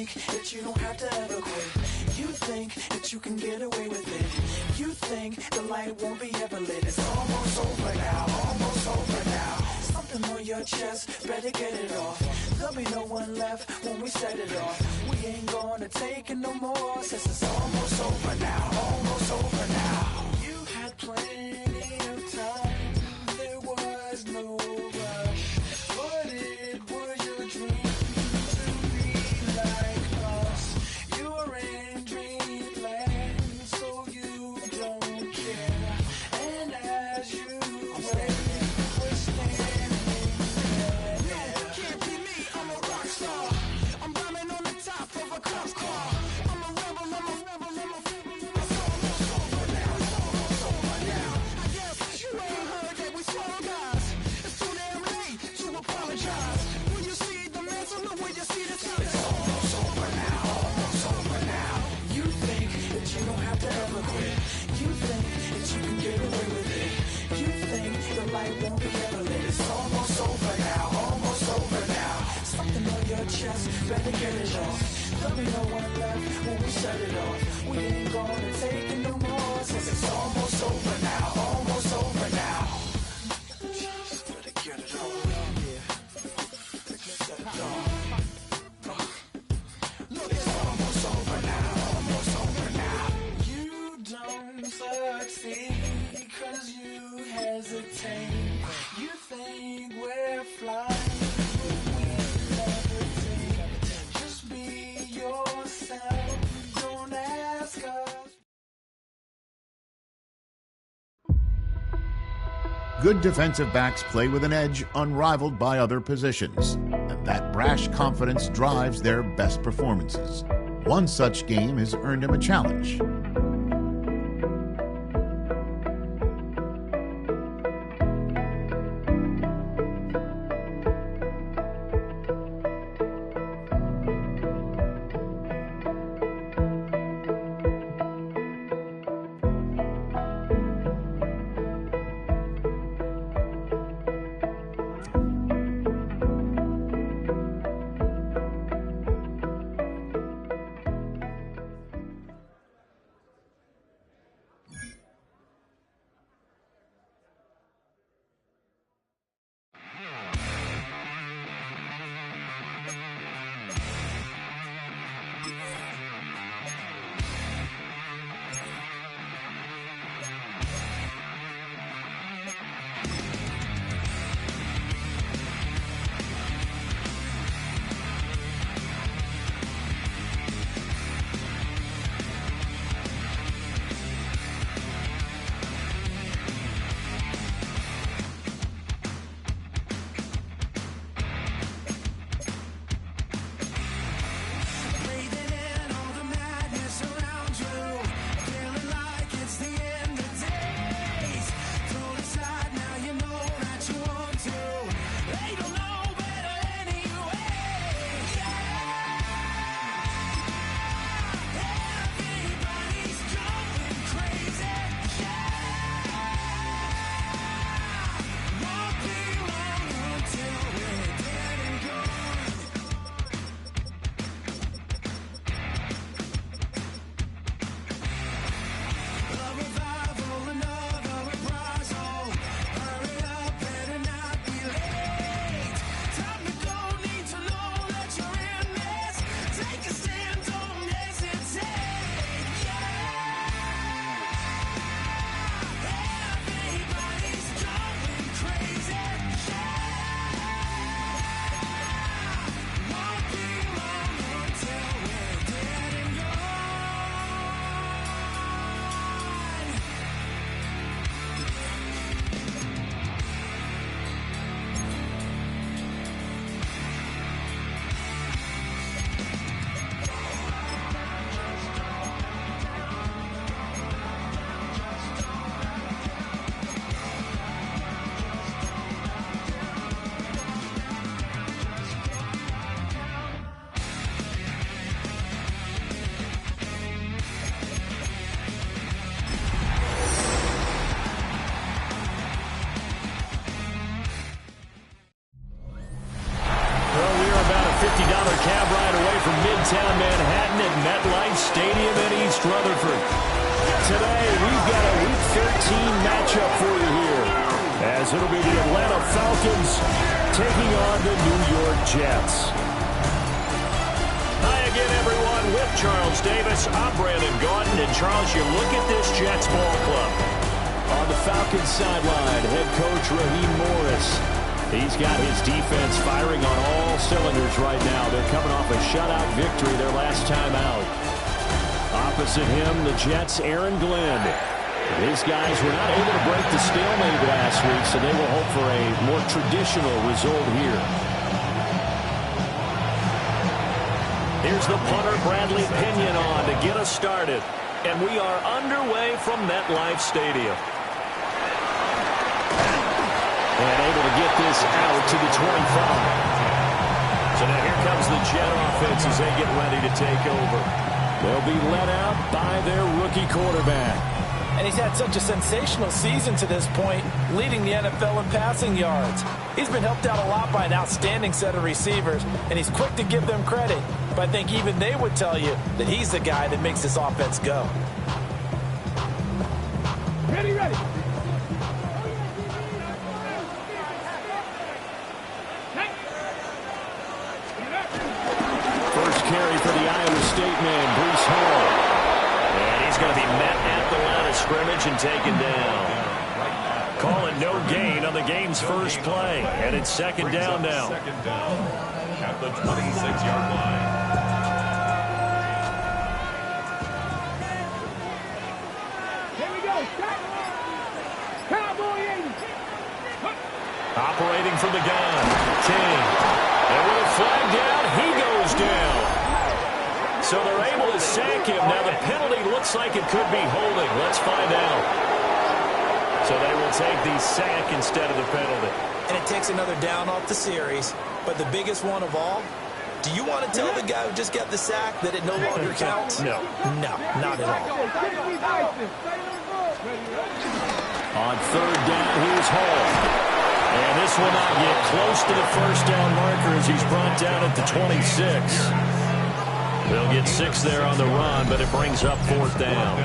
think that you don't have to ever quit. You think that you can get away with it. You think the light won't be ever lit. It's almost over now, almost over now. Something on your chest, better get it off. There'll be no one left when we set it off. We ain't gonna take it no more, since it's almost over now, almost over now. You had plenty of time, there was no rush, but it was your dream to be like us. You're in dreamland, so you don't care. And as you wait, we're standing there. No, can't be me, I'm a rock star. I'm rhyming on the top of a cop car. I'm a rebel, I'm a rebel, I'm a it's almost over now, it's almost over now. I guess you ain't heard that we slow guys. It's too damn late to apologize. When you see the mess, I know when you see the time. It's almost over now, almost over now. You think that you don't have to ever quit. You think that you can get away with it. You think the light won't be ever lit. It's almost over now, almost over now. Something on your chest, better get it off. There'll be no one left when we shut it off. We ain't gonna take it no more, since it's almost over now, almost over now. Just better get it off. Yeah. Shut it off. Look, it's almost over now, almost over now. You don't succeed, cause you hesitate. You think we're flying, but we levitate. Just be yourself, don't ask us. Good defensive backs play with an edge unrivaled by other positions, and that brash confidence drives their best performances. One such game has earned him a challenge. Midtown Manhattan at MetLife Stadium in East Rutherford. Today, we've got a Week 13 matchup for you here, as it'll be the Atlanta Falcons taking on the New York Jets. Hi again, everyone. With Charles Davis, I'm Brandon Gaudin. And Charles, you look at this Jets ball club. On the Falcons sideline, head coach Raheem Morris. He's got his defense firing on all cylinders right now. They're coming off a shutout victory their last time out. Opposite him, the Jets' Aaron Glenn. His guys were not able to break the stalemate last week, so they will hope for a more traditional result here. Here's the punter, Bradley Pinion, on to get us started. And we are underway from MetLife Stadium. And able to get this out to the 25. So now here comes the Jet offense as they get ready to take over. They'll be let out by their rookie quarterback. And he's had such a sensational season to this point, leading the NFL in passing yards. He's been helped out a lot by an outstanding set of receivers, and he's quick to give them credit. But I think even they would tell you that he's the guy that makes this offense go. Ready. First carry for the Iowa State man, Breece Hall. And he's going to be met at the line of scrimmage and taken down. Calling no gain on the game's first play. And it's second down now. Second down at the 26-yard line. Here we go. Cowboy 80. Operating from the gun, King. And with a flag down, he goes down. So they're able to sack him. Now the penalty looks like it could be holding. Let's find out. So they will take the sack instead of the penalty. And it takes another down off the series. But the biggest one of all, do you want to tell the guy who just got the sack that it no longer counts? No. No, not at all. On third down, here's Hall. And this will not get close to the first down marker as he's brought down at the 26. They'll get 6 there on the run, but it brings up fourth down.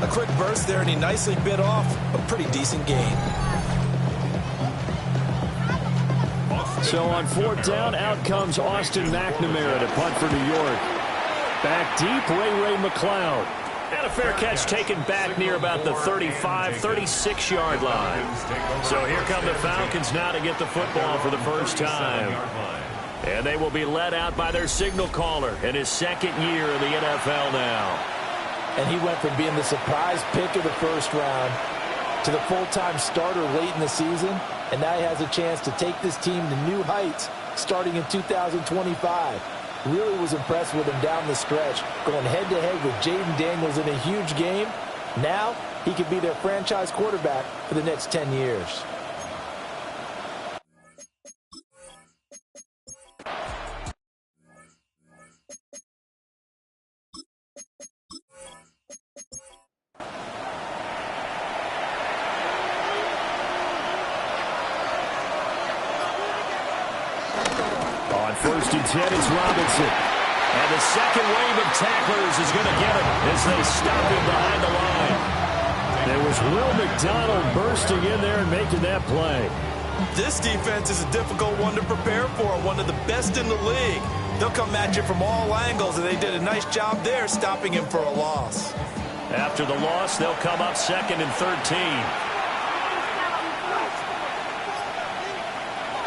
A quick burst there, and he nicely bit off a pretty decent gain. So on fourth down, out comes Austin McNamara to punt for New York. Back deep, Ray McLeod. And a fair catch taken back near about the 35, 36-yard line. So here come the Falcons now to get the football for the first time. And they will be led out by their signal caller in his second year in the NFL now. And he went from being the surprise pick of the first round to the full-time starter late in the season. And now he has a chance to take this team to new heights starting in 2025. Really was impressed with him down the stretch, going head-to-head with Jaden Daniels in a huge game. Now he could be their franchise quarterback for the next 10 years. First and 10, it's Robinson. And the second wave of tacklers is going to get him as they stop him behind the line. There was Will McDonald bursting in there and making that play. This defense is a difficult one to prepare for, one of the best in the league. They'll come at you from all angles, and they did a nice job there stopping him for a loss. After the loss, they'll come up second and 13.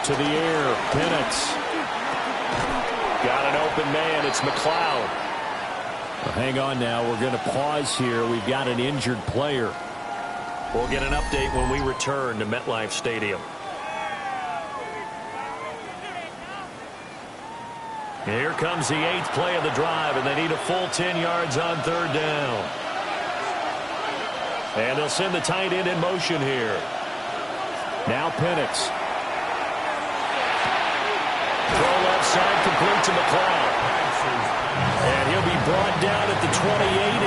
To the air, Penix. Got an open man. It's McLeod. Well, hang on now. We're going to pause here. We've got an injured player. We'll get an update when we return to MetLife Stadium. Here comes the 8th play of the drive, and they need a full 10 yards on third down. And they'll send the tight end in motion here. Now Penix. Throw left side, complete to McLeod. And he'll be brought down at the 28,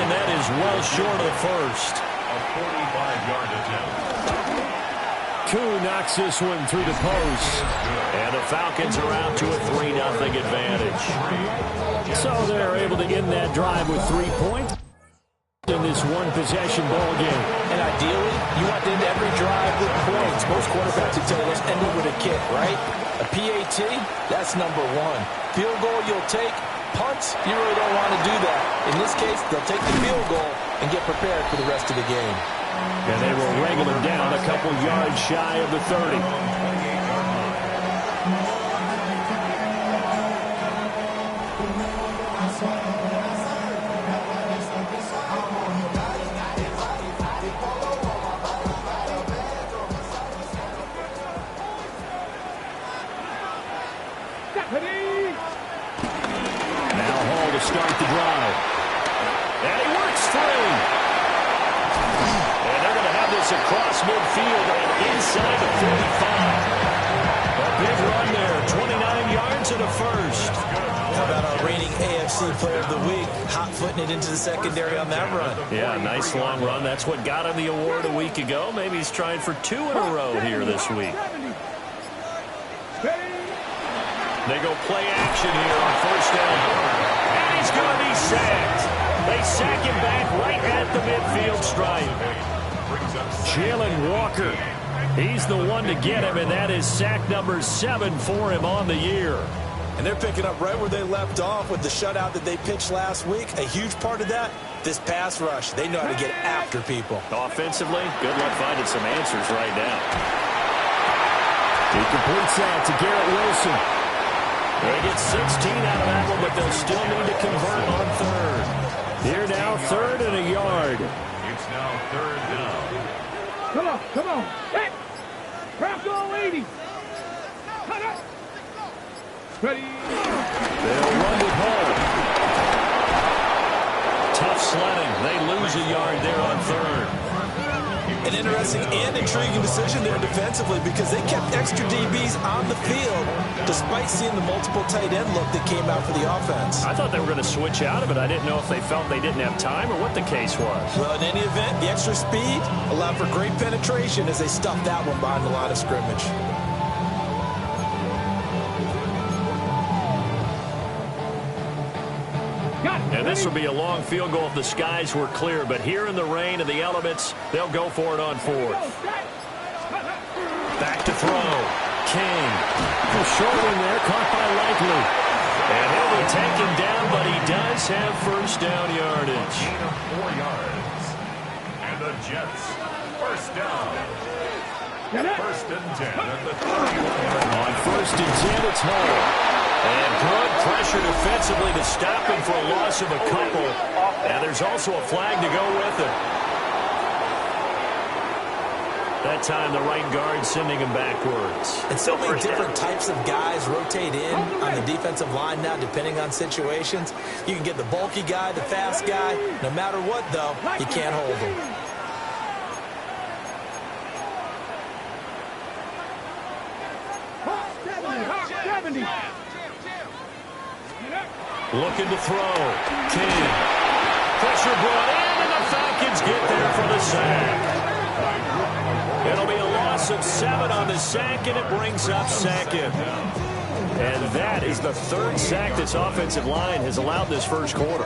and that is well short of the first. A 45-yard attempt. Koo knocks this one through the post. And the Falcons are out to a 3-0 advantage. So they're able to end that drive with 3 points in this one-possession ball game. And ideally, you want to end every drive with points. Most quarterbacks would tell you, let's end it with a kick, right? A PAT, that's number one. Field goal you'll take. Punts, you really don't want to do that. In this case, they'll take the field goal and get prepared for the rest of the game. And they will wrangle him down a couple yards shy of the 30. Now Hall to start the drive. And he works free. And they're going to have this across midfield and inside the 45. A big run there, 29 yards and a first. How about our reigning AFC Player of the Week, hot-footing it into the secondary on that run? Yeah, nice long run. That's what got him the award a week ago. Maybe he's trying for 2 in a row here this week. They go play action here on first down. And he's going to be sacked. They sack him back right at the midfield stripe. Jalen Walker, he's the one to get him, and that is sack number 7 for him on the year. And they're picking up right where they left off with the shutout that they pitched last week. A huge part of that, this pass rush. They know how to get after people. Offensively, good luck finding some answers right now. He completes that to Garrett Wilson. They get 16 out of that one, but they'll still need to convert on third. Here now, 3rd and a yard. It's now 3rd down. Come on. Hey! Craft all 80. Cut up. Ready. They'll run it home. Tough sledding. They lose a yard there on 3rd. An interesting and intriguing decision there defensively because they kept extra DBs on the field despite seeing the multiple tight end look that came out for the offense. I thought they were going to switch out of it. I didn't know if they felt they didn't have time or what the case was. Well, in any event, the extra speed allowed for great penetration as they stuffed that one behind the line of scrimmage. And this will be a long field goal if the skies were clear. But here in the rain and the elements, they'll go for it on 4th. Back to throw. King. The short one there, caught by Likely. And he'll be taken down, but he does have first down yardage. Gain of 4 yards. And the Jets, first down. 1st and 10 at the 31. On 1st and 10, it's Hall. And good pressure defensively to stop him for a loss of a couple. And there's also a flag to go with it. That time the right guard sending him backwards. And so many different types of guys rotate in on the defensive line now depending on situations. You can get the bulky guy, the fast guy. No matter what, though, you can't hold him. Looking to throw. King. Pressure brought in, and the Falcons get there for the sack. It'll be a loss of 7 on the sack, and it brings up 2nd. And that is the 3rd sack this offensive line has allowed this first quarter.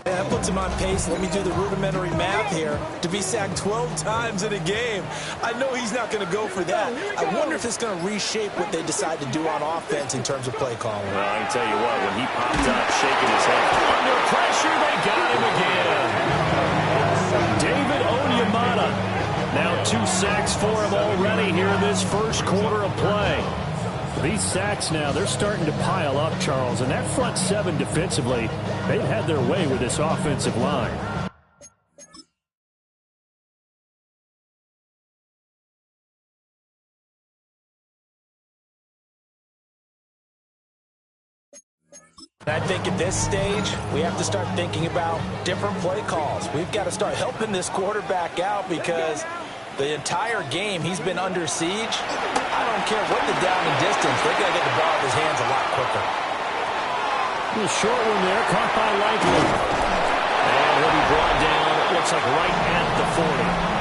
That puts him on pace. Let me do the rudimentary math here. To be sacked 12 times in a game. I know he's not going to go for that. I wonder if it's going to reshape what they decide to do on offense in terms of play calling. Well, I can tell you what, when he popped up, shaking his head, under pressure, they got him again. David Onyemata. Now 2 sacks for him already here in this first quarter of play. These sacks now, they're starting to pile up, Charles. And that front 7 defensively, they've had their way with this offensive line. I think at this stage, we have to start thinking about different play calls. We've got to start helping this quarterback out because The entire game, he's been under siege. I don't care what the down and distance. They got to get the ball in his hands a lot quicker. The short one there, caught by Likely. And he'll be brought down, it looks like right at the 40.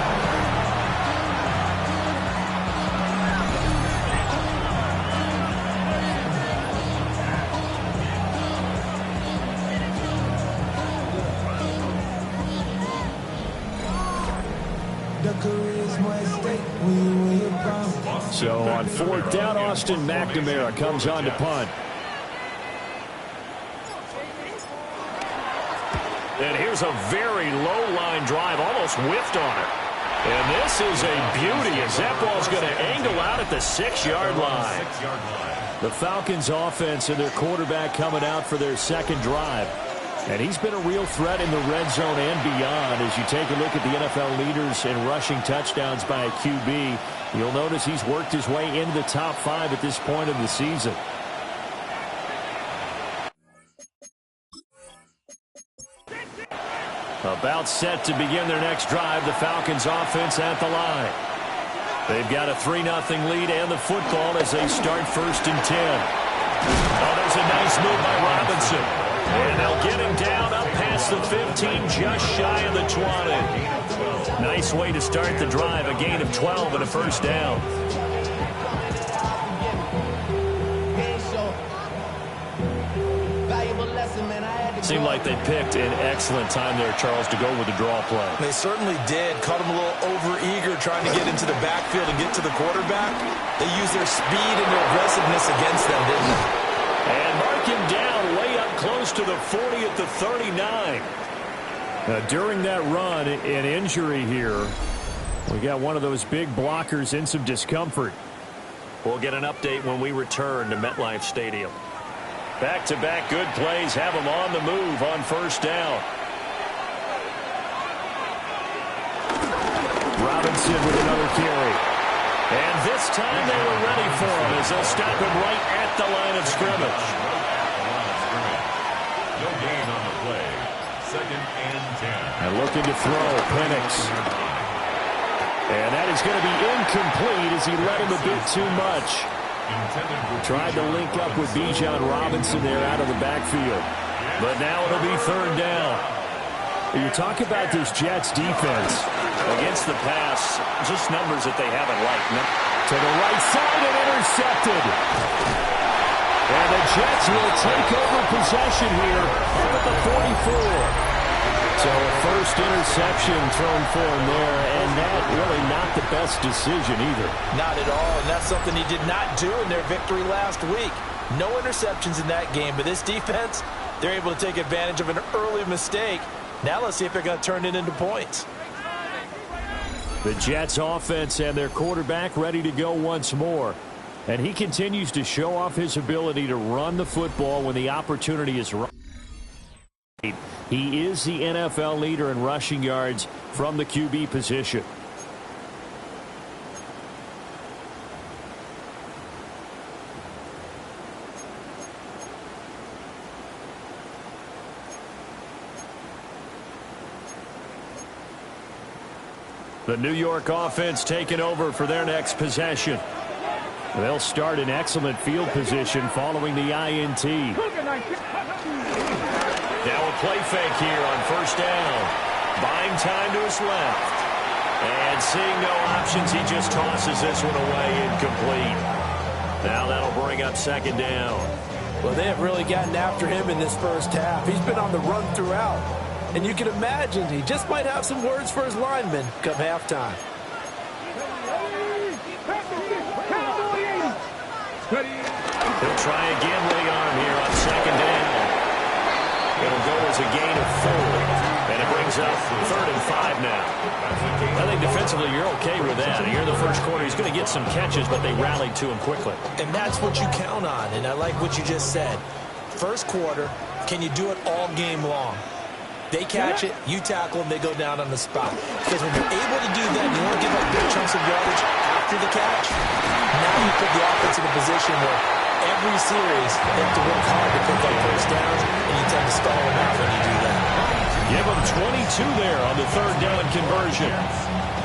So on fourth down, Austin McNamara comes on to punt. And here's a very low line drive, almost whiffed on it. And this is a beauty as that ball's going to angle out at the 6-yard line. The Falcons offense and their quarterback coming out for their second drive. And he's been a real threat in the red zone and beyond. As you take a look at the NFL leaders in rushing touchdowns by a QB, you'll notice he's worked his way into the top 5 at this point of the season. About set to begin their next drive, the Falcons offense at the line. They've got a 3-0 lead and the football as they start 1st and 10. Oh, there's a nice move by Robinson. And they'll get him down up past the 15, just shy of the 20. Nice way to start the drive, a gain of 12 and a first down. Seemed like they picked an excellent time there, Charles, to go with the draw play. They certainly did. Caught him a little over-eager trying to get into the backfield and get to the quarterback. They used their speed and their aggressiveness against them, didn't they? And mark him down way up close to the 40 at the 39. During that run, an injury here. We got one of those big blockers in some discomfort. We'll get an update when we return to MetLife Stadium. Back-to-back good plays have them on the move on first down. Robinson with another carry. And this time they were ready for him as they'll stop him right at the line of scrimmage. No gain on the play. 2nd and 10. And looking to throw, Penix. And that is going to be incomplete as he let him a bit too much. Tried to link up with Bijan Robinson there out of the backfield. But now it'll be 3rd down. You talk about this Jets defense against the pass, just numbers that they haven't liked. To the right side and intercepted. And the Jets will take over possession here at the 44. So a first interception thrown for him there, and that really not the best decision either. Not at all, and that's something he did not do in their victory last week. No interceptions in that game, but this defense, they're able to take advantage of an early mistake. Now let's see if they're going to turn it into points. The Jets offense and their quarterback ready to go once more. And he continues to show off his ability to run the football when the opportunity is right. He is the NFL leader in rushing yards from the QB position. The New York offense taking over for their next possession. They'll start in excellent field position following the INT. Now a play fake here on first down. Buying time to his left. And seeing no options, he just tosses this one away incomplete. Now that'll bring up 2nd down. Well, they have really gotten after him in this first half. He's been on the run throughout. And you can imagine he just might have some words for his linemen come halftime. He'll try again with the arm here on 2nd down. It'll go as a gain of 4. And it brings up 3rd and 5 now. I think defensively you're okay with that. Here in the first quarter, he's going to get some catches, but they rallied to him quickly. And that's what you count on, and I like what you just said. First quarter, can you do it all game long? They catch it, you tackle them, they go down on the spot. Because when you're able to do that, and you don't give up big chunks of yardage after the catch, now you put the offense in a position where every series they have to work hard to pick up first downs, and you tend to stall them out when you do that. Give them 22 there on the 3rd down conversion.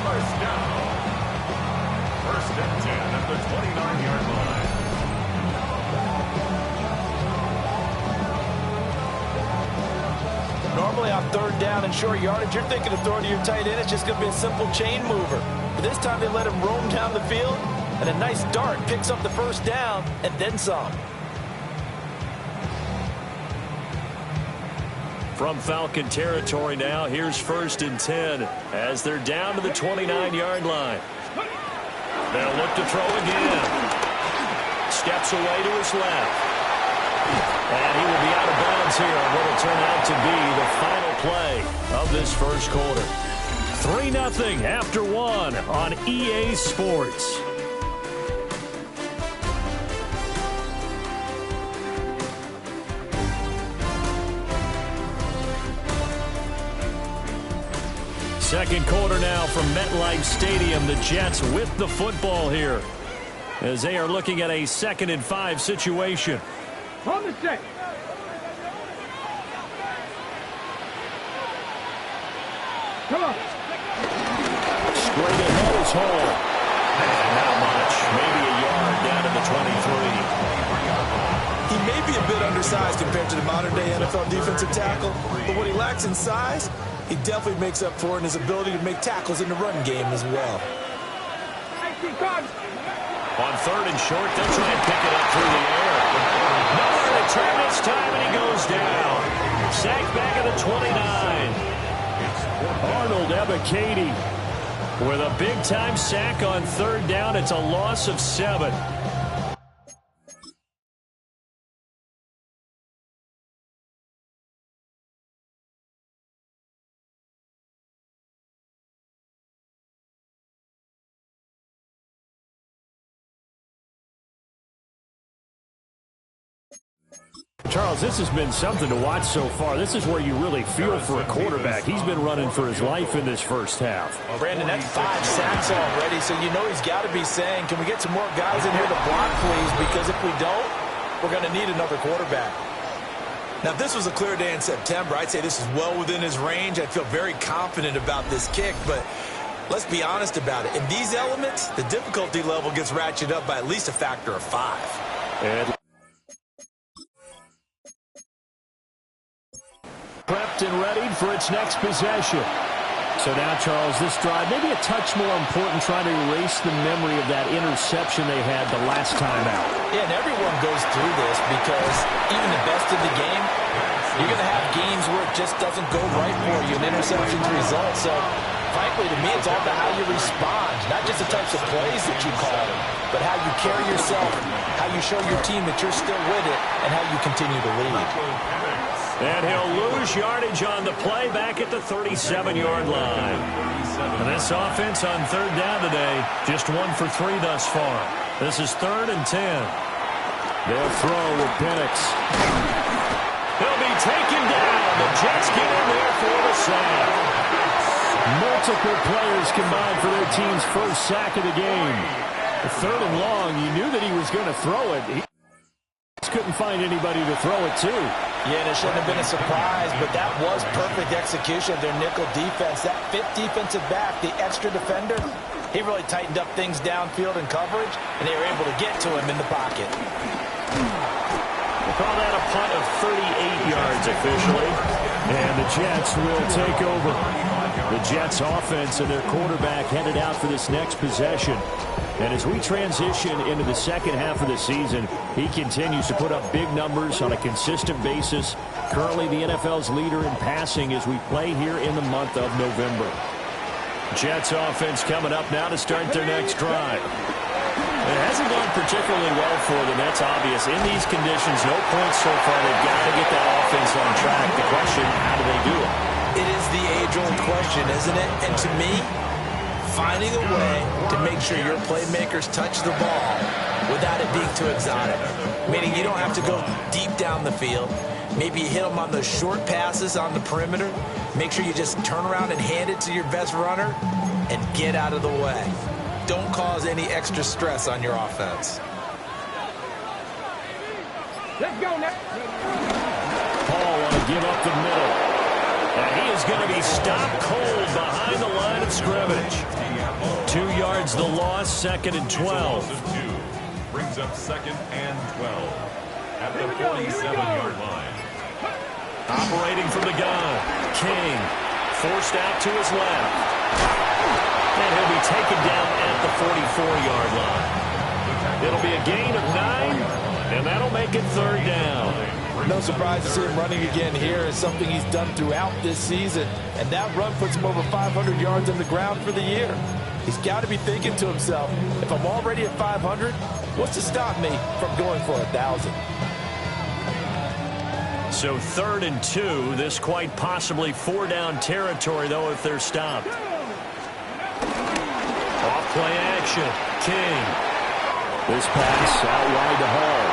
First down. First and 10 at the 29-yard line. Normally on third down and short yardage, you're thinking of throwing to your tight end. It's just going to be a simple chain mover. But this time they let him roam down the field, and a nice dart picks up the first down and then some. From Falcon territory now, here's first and 10 as they're down to the 29-yard line. They'll look to throw again. Steps away to his left. And he will be out of bounds here on what will turn out to be the final play of this first quarter. 3-0 after 1 on EA Sports. Second quarter now from MetLife Stadium. The Jets with the football here as they are looking at a 2nd and 5 situation. On the set. Come on. Straight ahead is Hall. And not much. Maybe a yard down to the 23. He may be a bit undersized compared to the modern-day NFL defensive tackle, but what he lacks in size, he definitely makes up for in his ability to make tackles in the run game as well. On 3rd and short, they'll try and pick it up through the air. Nowhere to turn this time, and he goes down. Sacked back at the 29. Arnold Ebiketie with a big-time sack on 3rd down. It's a loss of 7. Charles, this has been something to watch so far. This is where you really feel for a quarterback. He's been running for his life in this first half. Well, Brandon, that's 5 sacks already, so you know he's got to be saying, can we get some more guys in here to block, please? Because if we don't, we're going to need another quarterback. Now, if this was a clear day in September, I'd say this is well within his range. I'd feel very confident about this kick, but let's be honest about it. In these elements, the difficulty level gets ratcheted up by at least a factor of 5. And prepped and readied for its next possession. So now, Charles, this drive maybe a touch more important, trying to erase the memory of that interception they had the last time out. Yeah, and everyone goes through this because even the best in the game, you're going to have games where it just doesn't go right for you, and interceptions result. So, frankly, to me, it's all about how you respond, not just the types of plays that you call, but how you carry yourself, how you show your team that you're still with it, and how you continue to lead. And he'll lose yardage on the play back at the 37-yard line. And this offense on 3rd down today, just 1 for 3 thus far. This is 3rd and 10. They'll throw with Penix. He'll be taken down. The Jets get in there for the sack. Multiple players combined for their team's first sack of the game. 3rd and long, you knew that he was going to throw it. He couldn't find anybody to throw it to. Yeah, and it shouldn't have been a surprise, but that was perfect execution of their nickel defense. That 5th defensive back, the extra defender, he really tightened up things downfield in coverage, and they were able to get to him in the pocket. We'll call that a punt of 38 yards officially, and the Jets will take over. The Jets offense and their quarterback headed out for this next possession. And as we transition into the second half of the season, he continues to put up big numbers on a consistent basis. Currently the NFL's leader in passing as we play here in the month of November. Jets offense coming up now to start their next drive. It hasn't gone particularly well for them. That's obvious. In these conditions, no points so far. They've got to get that offense on track. The question, how do they do it? It is the age-old question, isn't it? And to me, finding a way to make sure your playmakers touch the ball without it being too exotic. Meaning you don't have to go deep down the field. Maybe you hit them on those short passes on the perimeter. Make sure you just turn around and hand it to your best runner and get out of the way. Don't cause any extra stress on your offense. Let's go now. Paul want to give up the middle. And he is going to be stopped cold behind the line of scrimmage. 2 yards the loss, 2nd and 12. Brings up 2nd and 12 at the 47-yard line. Operating from the gun. King forced out to his left. And he'll be taken down at the 44-yard line. It'll be a gain of 9, and that'll make it 3rd down. No surprise to see him running again here. It's something he's done throughout this season. And that run puts him over 500 yards on the ground for the year. He's got to be thinking to himself, if I'm already at 500, what's to stop me from going for 1,000? So 3rd and 2. This quite possibly 4-down territory, though, if they're stopped. Off play action. King. This pass out wide to Hall.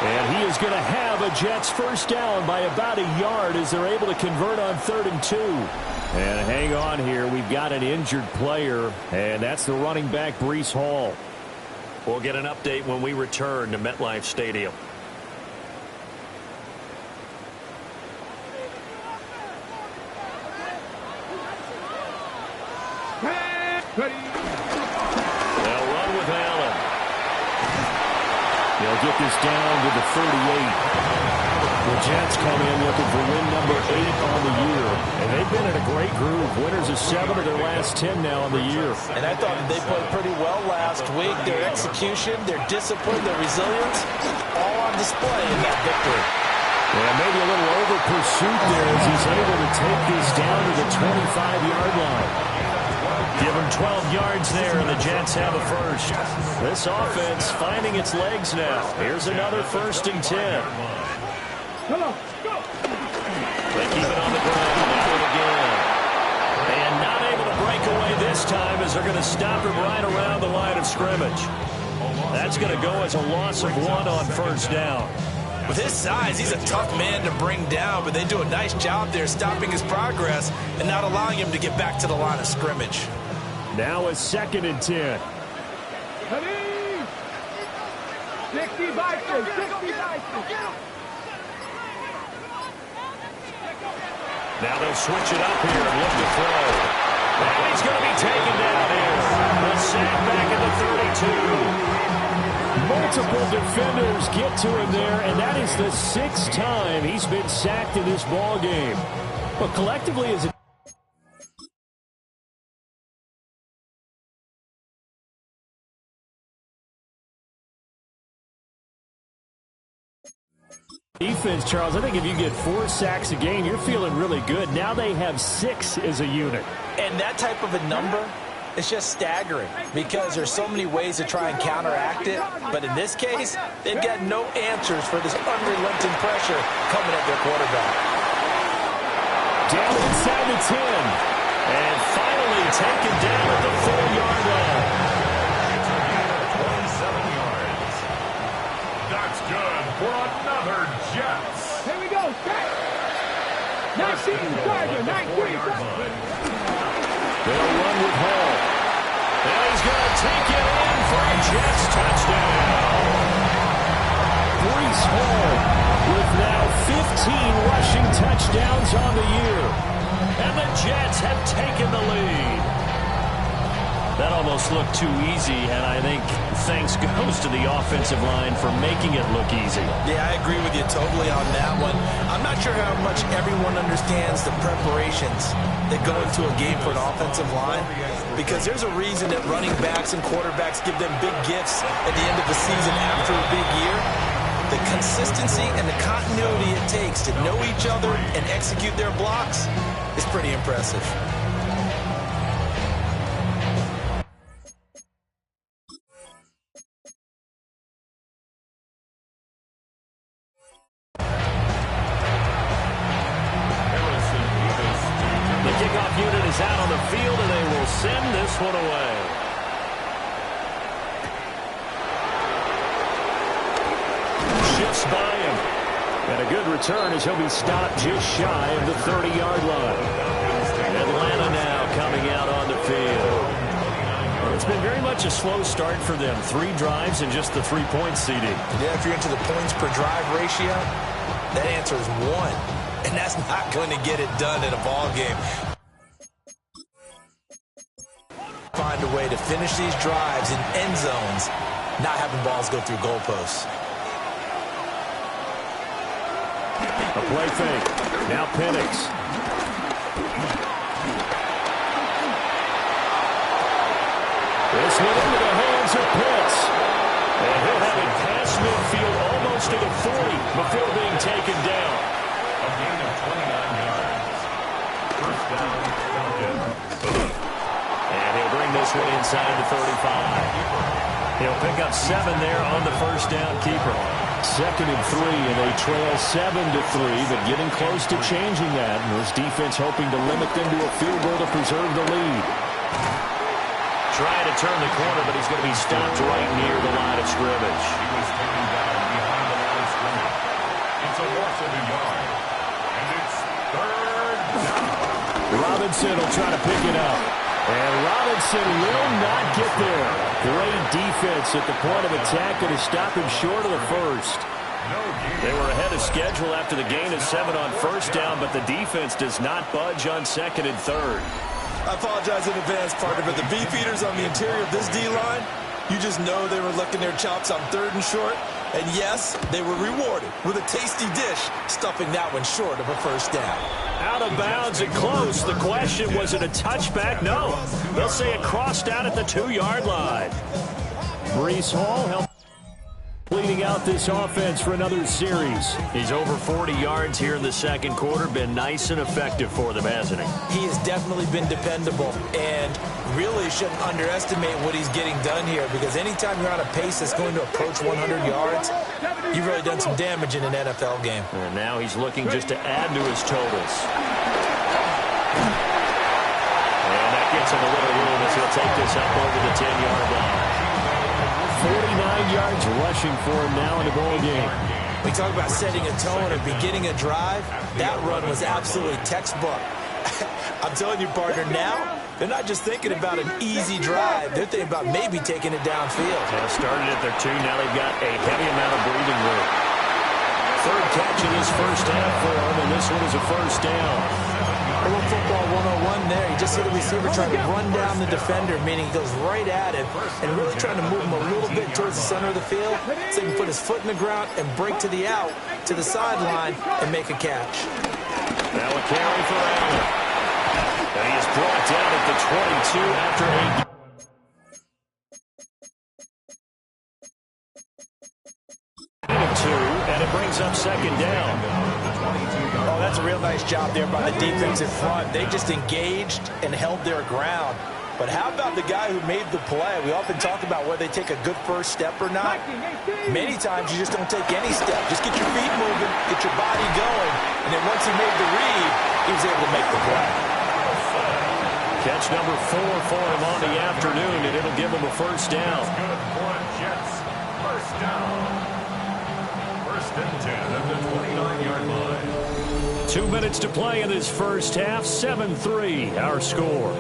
And he is going to have a Jets first down by about a yard as they're able to convert on 3rd and 2. And hang on here. We've got an injured player, and that's the running back, Breece Hall. We'll get an update when we return to MetLife Stadium. They'll run with Allen. They'll get this down to the 38. The Jets come in looking for win number 8 on the year. And they've been in a great groove. Winners of 7 of their last 10 now on the year. And I thought that they played pretty well last week. Their execution, their discipline, their resilience, all on display in that victory. And maybe a little over pursuit there as he's able to take this down to the 25-yard line. Give him 12 yards there, and the Jets have a first. This offense finding its legs now. Here's another 1st and 10. Come on, go! They keep it on the ground. Now again. And not able to break away this time as they're going to stop him right around the line of scrimmage. That's going to go as a loss of 1 on 1st down. With his size, he's a tough man to bring down, but they do a nice job there stopping his progress and not allowing him to get back to the line of scrimmage. Now a 2nd and 10. 60 Vikings, 60 Vikings. Now they'll switch it up here and look to throw. And he's going to be taken down here. The sack back at the 32. Multiple defenders get to him there, and that is the 6th time he's been sacked in this ball game. But collectively, as a defense, Charles, I think if you get 4 sacks a game, you're feeling really good. Now they have 6 as a unit. And that type of a number is just staggering because there's so many ways to try and counteract it. But in this case, they've got no answers for this unrelenting pressure coming at their quarterback. Down inside the 10. And finally taken down at the 4-yard line. 27 yards. That's good for another Jets. Here we go, set. 19, Tiger, 19. They'll run with Hall. And he's going to take it in for a Jets touchdown. Breece Hall with now 15 rushing touchdowns on the year. And the Jets have taken the lead. That almost looked too easy, and I think thanks goes to the offensive line for making it look easy. Yeah, I agree with you totally on that one. I'm not sure how much everyone understands the preparations that go into a game for an offensive line, because there's a reason that running backs and quarterbacks give them big gifts at the end of the season after a big year. The consistency and the continuity it takes to know each other and execute their blocks is pretty impressive. Out on the field, and they will send this one away. Shifts by him. And a good return as he'll be stopped just shy of the 30-yard line. Atlanta now coming out on the field. Well, it's been very much a slow start for them. 3 drives and just the 3-point CD. Yeah, if you're into the points per drive ratio, that answer is 1. And that's not going to get it done in a ball game. find a way to finish these drives in end zones, not having balls go through goalposts. A play fake. Now Penix. This one into the hands of Pitts. And he'll have it past midfield almost to the 40 before being taken down. A gain of 29 yards. First down, Falcons. And he'll bring this one inside the 35. He'll pick up 7 there on the first down keeper. 2nd and 3, and they trail 7-3, but getting close to changing that. And this defense hoping to limit them to a field goal to preserve the lead. Trying to turn the corner, but he's going to be stopped right near the line of scrimmage. He was taken down behind the line of scrimmage. It's a loss of a yard. And it's 3rd down. Robinson will try to pick it up. And Robinson will not get there. Great defense at the point of attack to stop him short of the first. They were ahead of schedule after the gain of 7 on first down, but the defense does not budge on 2nd and 3rd. I apologize in advance, partner, but the beefeaters on the interior of this D-line, you just know they were licking their chops on 3rd and short. And yes, they were rewarded with a tasty dish, stuffing that one short of a first down. Out of bounds and close. The question, was it a touchback? No. They'll say it crossed out at the 2-yard line. Breece Hall helped leading out this offense for another series. He's over 40 yards here in the second quarter. Been nice and effective for them, hasn't he? He has definitely been dependable, and really shouldn't underestimate what he's getting done here, because anytime you're on a pace that's going to approach 100 yards, you've really done some damage in an NFL game. And now he's looking just to add to his totals. And that gets him a little room as he'll take this up over the 10-yard line. 49 yards rushing for him now in the ball game. We talk about setting a tone or beginning a drive. That run was absolutely textbook. I'm telling you, partner, now they're not just thinking about an easy drive. They're thinking about maybe taking it downfield. They started at their 2. Now they've got a heavy amount of breathing room. 3rd catch in this first half for him, and this one is a first down. A little football 101 there. You just see the receiver trying to run down the defender, meaning he goes right at him and really trying to move him a little bit towards the center of the field so he can put his foot in the ground and break to the out, to the sideline, and make a catch. Now a carry for Allen. And he is brought down at the 22 after 8. And it brings up 2nd down. Oh, that's a real nice job there by the defensive front. They just engaged and held their ground. But how about the guy who made the play? We often talk about whether they take a good first step or not. Many times you just don't take any step. Just get your feet moving, get your body going, and then once he made the read, he was able to make the play. Catch number 4 for him on the afternoon, and it'll give him a first down. Good for Jets. First down. 1st and 10 at the 29-yard line. 2 minutes to play in this first half. 7-3, our score.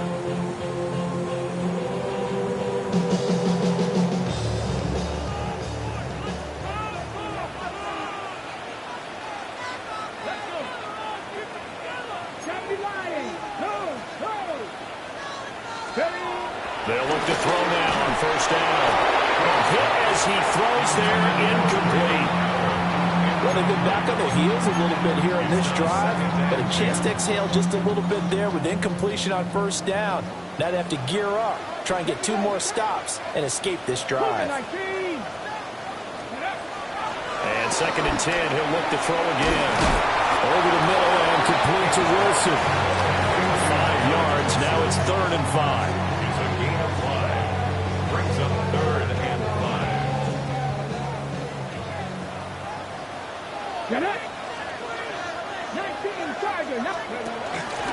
They'll look to throw now on first down. Hit as he throws there, incomplete. Well, they've been back on their heels a little bit here in this drive, but a chance to exhale just a little bit there with incompletion on first down. Now they have to gear up, try and get 2 more stops, and escape this drive. And 2nd and 10, he'll look to throw again. Over the middle and complete to Wilson. 5 yards, now it's 3rd and 5. It's a gain of 5. Brings up 3rd and 5.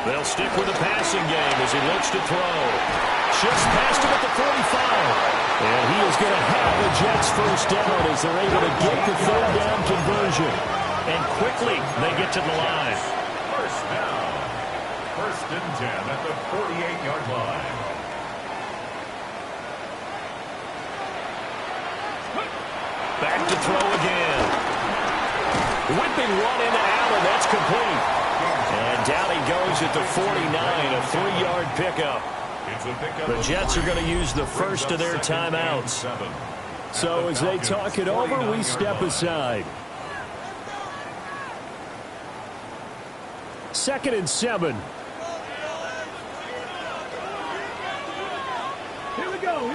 They'll stick with the passing game as he looks to throw. Shifts past him at the 45. And he is going to have the Jets first down as they're able to get the 3rd down conversion. And quickly they get to the line. First down. 1st and 10 at the 48-yard line. Back to throw again. Whipping one into Allen. That's complete. And down he goes at the 49, a 3-yard pickup. The Jets are going to use the first of their timeouts. So as they talk it over, we step aside. 2nd and 7. Here we go.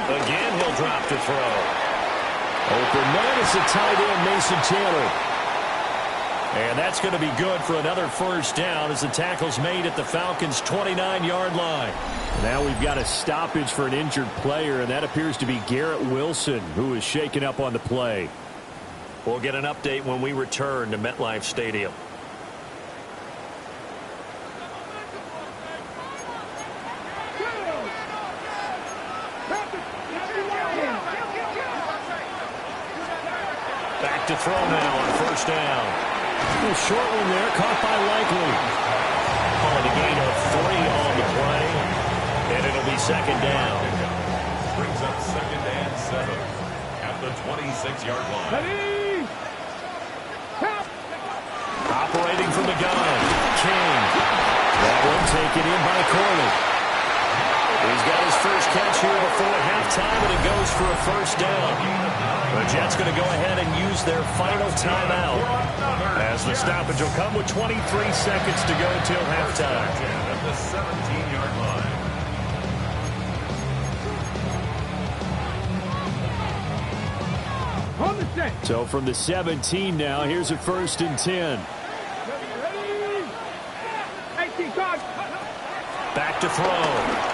Again, he'll drop to throw. Open man is the tight end, Mason Taylor. And that's going to be good for another first down as the tackle's made at the Falcons' 29-yard line. Now we've got a stoppage for an injured player, and that appears to be Garrett Wilson, who is shaken up on the play. We'll get an update when we return to MetLife Stadium. Back to throw now on first down. A short one there, caught by Likely. On a gain of 3 on the play, and it'll be 2nd down. Brings up 2nd and 7 at the 26-yard line. Operating from the gun, King. That one taken in by Corley. He's got his first catch here before halftime, and it goes for a first down. The Jets going to go ahead and use their final timeout, as the stoppage will come with 23 seconds to go till halftime. At the 17-yard line. On the set. So from the 17 now, here's a 1st and 10. Ready? 18 cards. Back to throw.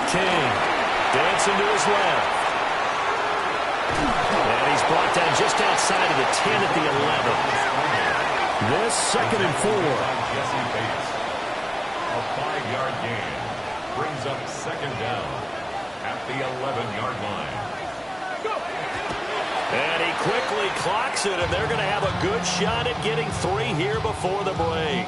King dancing to his left. And he's brought down just outside of the 10 at the 11. This 2nd and 4. Jesse Bates. A 5-yard gain brings up 2nd down at the 11-yard line. And he quickly clocks it, and they're going to have a good shot at getting 3 here before the break.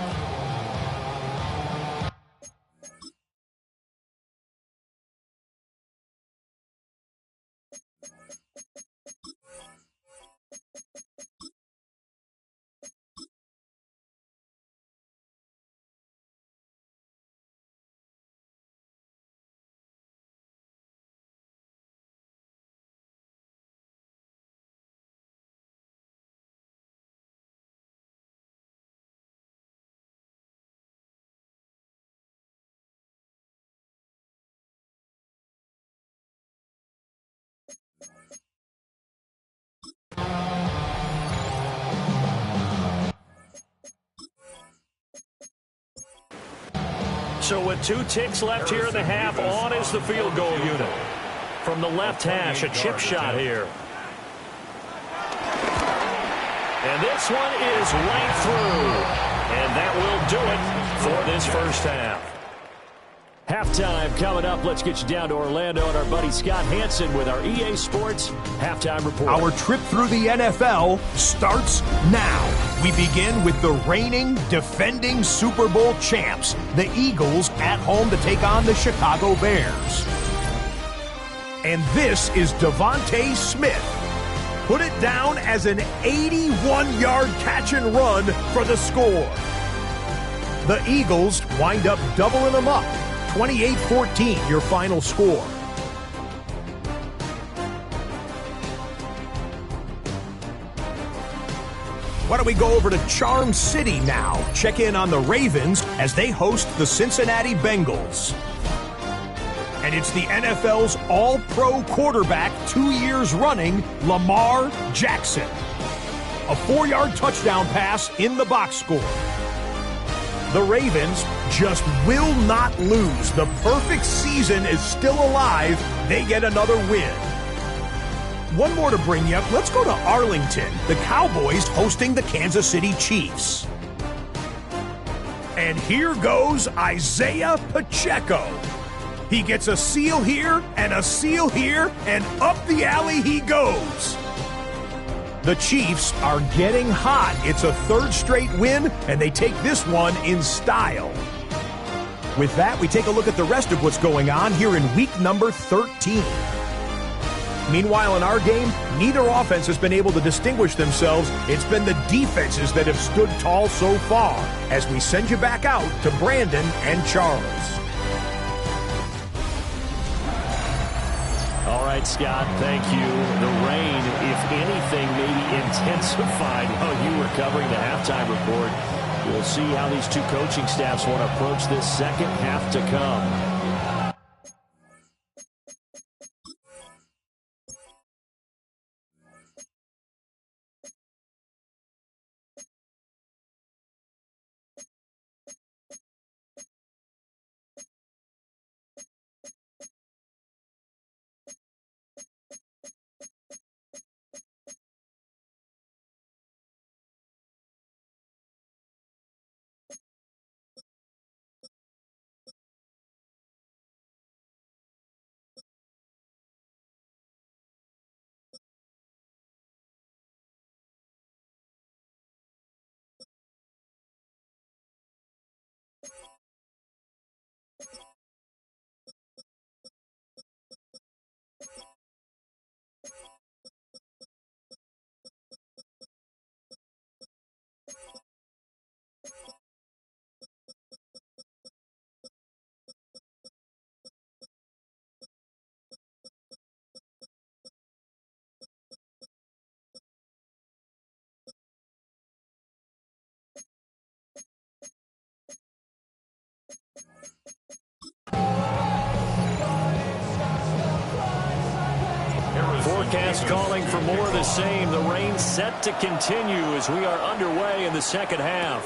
So with 2 ticks left here in the half, on is the field goal unit. From the left hash, a chip shot here. And this one is right through. And that will do it for this first half. Halftime coming up. Let's get you down to Orlando and our buddy Scott Hansen with our EA Sports Halftime Report. Our trip through the NFL starts now. We begin with the reigning, defending Super Bowl champs, the Eagles, at home to take on the Chicago Bears. And this is Devontae Smith. Put it down as an 81-yard catch and run for the score. The Eagles wind up doubling them up. 28-14, your final score. Why don't we go over to Charm City now? Check in on the Ravens as they host the Cincinnati Bengals. And it's the NFL's all-pro quarterback 2 years running, Lamar Jackson. A 4-yard touchdown pass in the box score. The Ravens just will not lose. The perfect season is still alive. They get another win. One more to bring you up. Let's go to Arlington. The Cowboys hosting the Kansas City Chiefs. And here goes Isaiah Pacheco. He gets a seal here and a seal here, and up the alley he goes. The Chiefs are getting hot. It's a 3rd straight win, and they take this one in style. With that, we take a look at the rest of what's going on here in week number 13. Meanwhile, in our game, neither offense has been able to distinguish themselves. It's been the defenses that have stood tall so far, as we send you back out to Brandon and Charles. right, Scott, thank you. The rain, if anything, maybe intensified while you were covering the halftime report. We'll see how these two coaching staffs want to approach this second half to come. Forecast calling for more of the same. The rain set to continue as we are underway in the second half.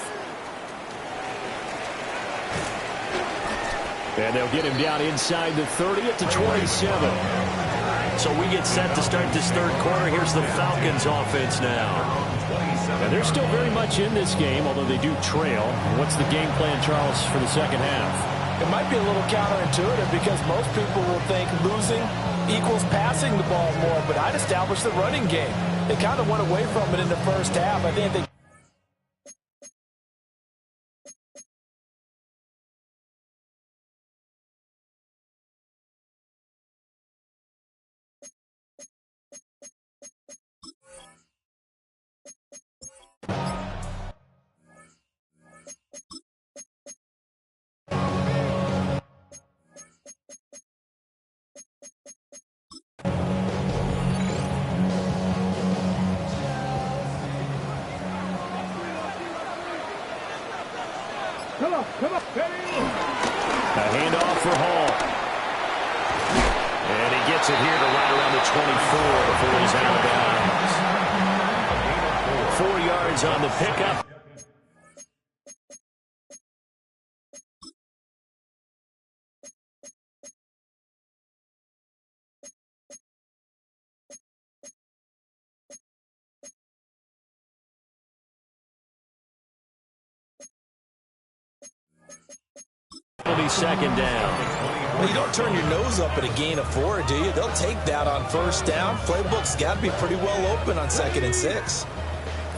And they'll get him down inside the 30 to 27. So we get set to start this third quarter. Here's the Falcons offense now. And they're still very much in this game, although they do trail. What's the game plan, Charles, for the second half? It might be a little counterintuitive because most people will think losing equals passing the ball more, but I'd establish the running game. They kind of went away from it in the first half. I think they Come on. A handoff for Hall. And he gets it here to right around the 24 before he's out of bounds. 4 yards on the pickup. Second down. Well, you don't turn your nose up at a gain of 4, do you? They'll take that on first down. Playbook's got to be pretty well open on 2nd and 6.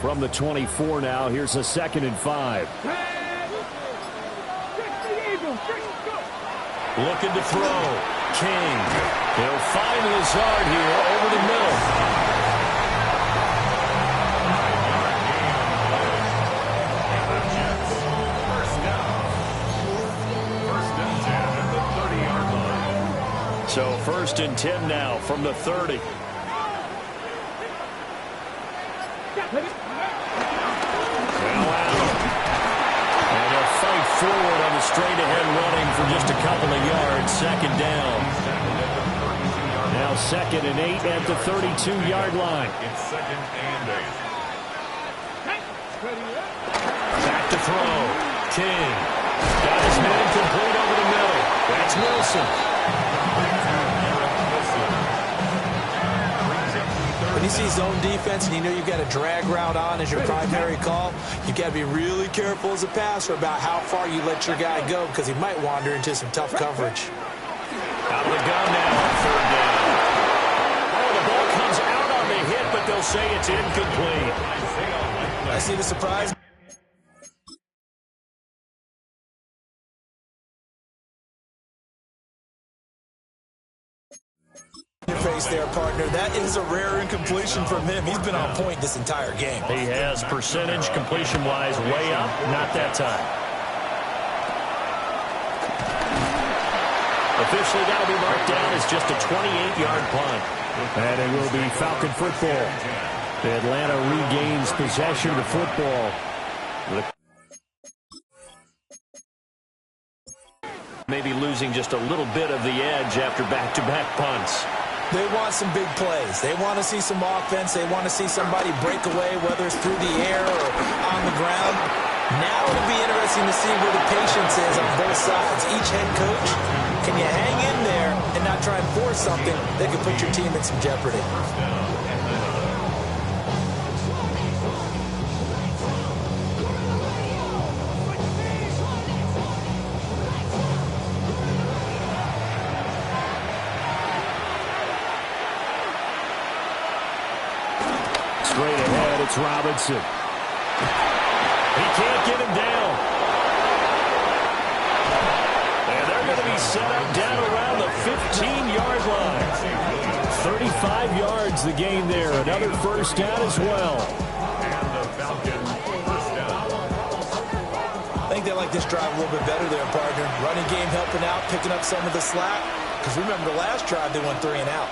From the 24 now, here's a 2nd and 5. Looking to throw. King. He'll find Lazard here over the middle. So 1st and 10 now from the 30. Now out. And they'll fight forward on the straight-ahead running for just a couple of yards. 2nd down. Now 2nd and 8 at the 32-yard line. It's 2nd and 8. Back to throw. King. Got his man complete over the middle. That's Wilson. When you see zone defense and you know you've got a drag route on as your primary call, you've got to be really careful as a passer about how far you let your guy go because he might wander into some tough coverage. Out of the gun now on 3rd down. Oh, the ball comes out on the hit, but they'll say it's incomplete. I see the surprise. Face there, partner. That is a rare incompletion from him. He's been on point this entire game. He has percentage completion-wise way up. Not that time. Officially got to be marked down as just a 28-yard punt. And it will be Falcon football. Atlanta regains possession of the football. Maybe losing just a little bit of the edge after back-to-back punts. They want some big plays. They want to see some offense. They want to see somebody break away, whether it's through the air or on the ground. Now it'll be interesting to see where the patience is on both sides. Each head coach, can you hang in there and not try and force something that could put your team in some jeopardy? Straight ahead, it's Robinson. He can't get him down. And they're going to be set up down around the 15-yard line. 35 yards the gain there. Another first down as well. And the Falcons first down. I think they like this drive a little bit better there, partner. Running game helping out, picking up some of the slack. Because remember, the last drive they went 3 and out.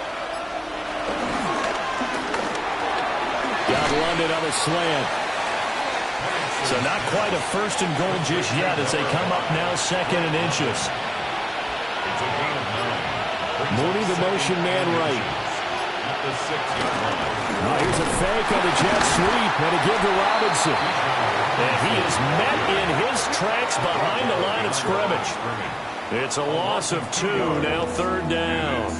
Got London on the slant. So not quite a first and goal just yet as they come up now second and inches. It's a gain of 9. Mooney the motion man right. At the 6-yard line. Now here's a fake on the jet sweep and a give to Robinson. And he is met in his tracks behind the line of scrimmage. It's a loss of 2, now third down.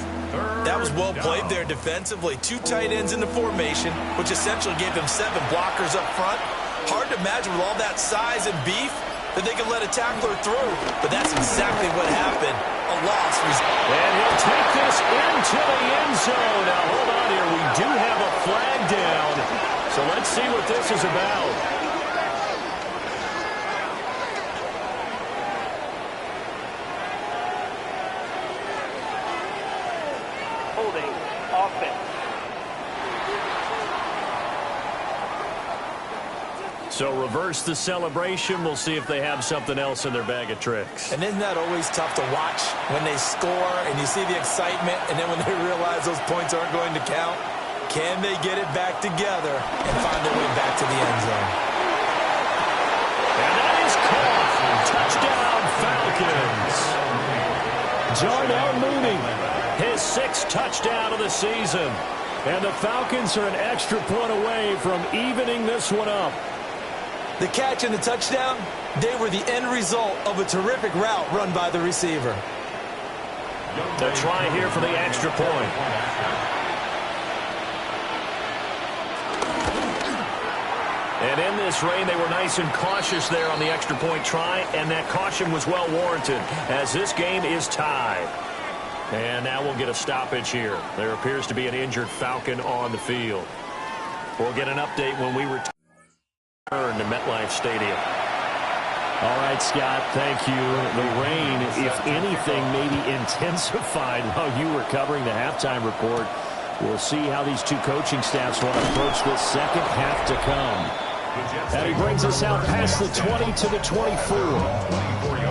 That was well played there defensively. 2 tight ends in the formation, which essentially gave them 7 blockers up front. Hard to imagine with all that size and beef that they could let a tackler through. But that's exactly what happened. A loss. And he'll take this into the end zone. Now, hold on here. We do have a flag down. So let's see what this is about. Holding offense. So reverse the celebration. We'll see if they have something else in their bag of tricks. And isn't that always tough to watch when they score and you see the excitement and then when they realize those points aren't going to count? Can they get it back together and find their way back to the end zone? And that is caught. Touchdown, Falcons. Darnell Mooney, his 6th touchdown of the season. And the Falcons are an extra point away from evening this one up. The catch and the touchdown, they were the end result of a terrific route run by the receiver. They'll try here for the extra point. And in this rain, they were nice and cautious there on the extra point try, and that caution was well warranted as this game is tied. And now we'll get a stoppage here. There appears to be an injured Falcon on the field. We'll get an update when we return to MetLife Stadium. All right, Scott, thank you. The rain, if anything, maybe intensified while you were covering the halftime report. We'll see how these two coaching staffs want to approach this second half to come. And he brings us out past the 20 to the 24.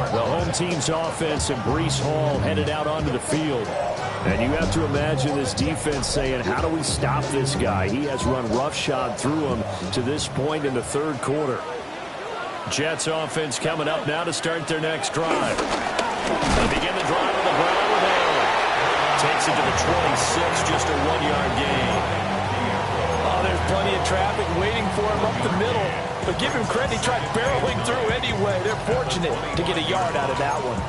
The home team's offense and Breece Hall headed out onto the field. And you have to imagine this defense saying, how do we stop this guy? He has run roughshod through him to this point in the third quarter. Jets offense coming up now to start their next drive. They begin the drive on the ground with Allen. Takes it to the 26, just a 1-yard gain. Oh, there's plenty of traffic waiting for him up the middle. But give him credit, he tried barreling through anyway. They're fortunate to get a yard out of that one.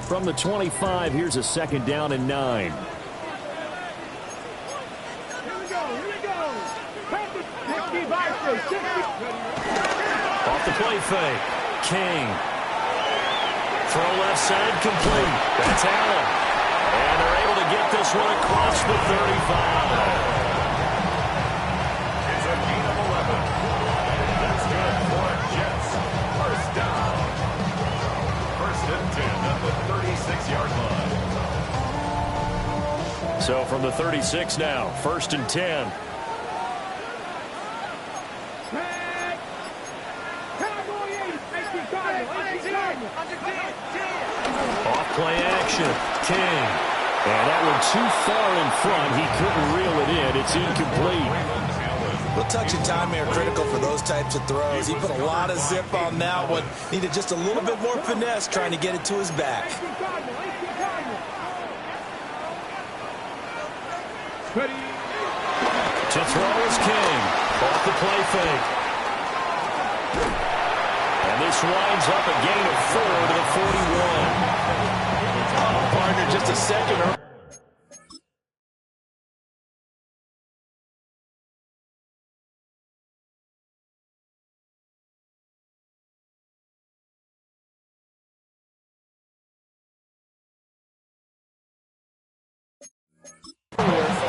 From the 25, here's a second down and 9. Here we go. 60. Off the play fake. King. Throw left side complete. That's Allen. And they're able to get this one across the 35. It's a gain of 11. That's good for Jets. First down. First and 10 at the 36-yard line. So from the 36 now, 1st and 10. Off play action. King. And that one too far in front. He couldn't reel it in. It's incomplete. Little touch of time here critical for those types of throws. He put a lot of zip on that one. Needed just a little bit more finesse trying to get it to his back. To throw is King. Off the play fake. And this winds up a gain of 4 to the 41. Oh, partner, just a second.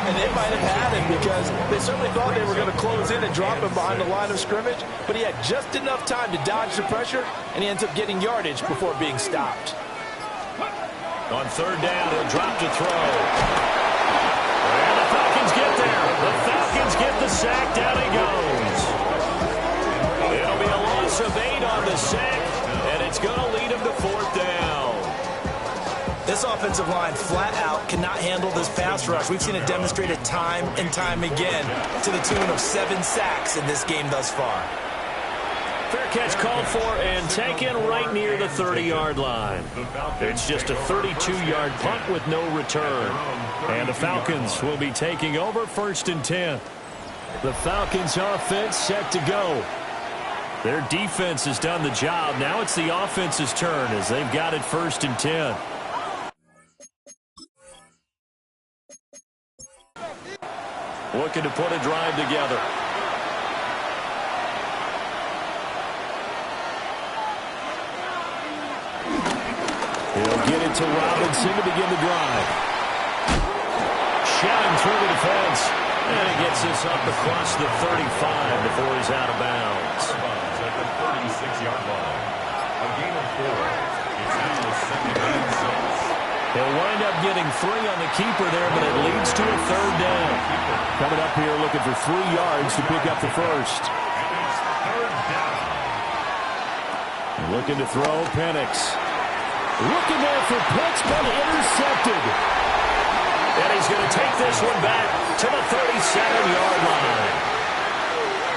And they might have had him because they certainly thought they were going to close in and drop him behind the line of scrimmage, but he had just enough time to dodge the pressure, and he ends up getting yardage before being stopped. On 3rd down, he'll drop to throw. And the Falcons get there. The Falcons get the sack. Down he goes. It'll be a loss of 8 on the sack, and it's going to lead him to 4th down. This offensive line flat out cannot handle this pass rush. We've seen it demonstrated time and time again to the tune of 7 sacks in this game thus far. Fair catch called for and taken right near the 30-yard line. It's just a 32-yard punt with no return. And the Falcons will be taking over 1st and 10. The Falcons offense set to go. Their defense has done the job. Now it's the offense's turn as they've got it 1st and 10. Looking to put a drive together. He'll get it to Robinson to begin the drive. Shouting through the defense. And he gets this up across the 35 before he's out of bounds. At the 36-yard line. A gain of 4. It's now 2nd and 6. He'll wind up getting 3 on the keeper there, but it leads to a 3rd down. Coming up here looking for 3 yards to pick up the first. Looking to throw, Penix. Looking there for Pitts, but intercepted. And he's going to take this one back to the 37-yard line.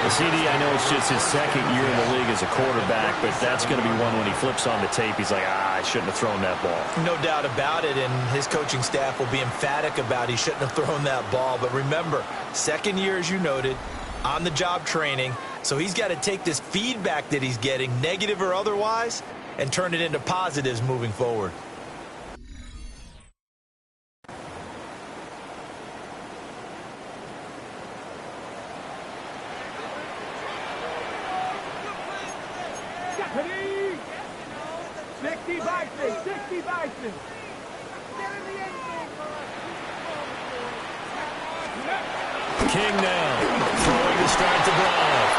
The CD, I know it's just his 2nd year in the league as a quarterback, but that's going to be one when he flips on the tape, he's like, I shouldn't have thrown that ball. No doubt about it, and his coaching staff will be emphatic about he shouldn't have thrown that ball. But remember, 2nd year, as you noted, on-the-job training, so he's got to take this feedback that he's getting, negative or otherwise, and turn it into positives moving forward. King now, throwing to start the drive.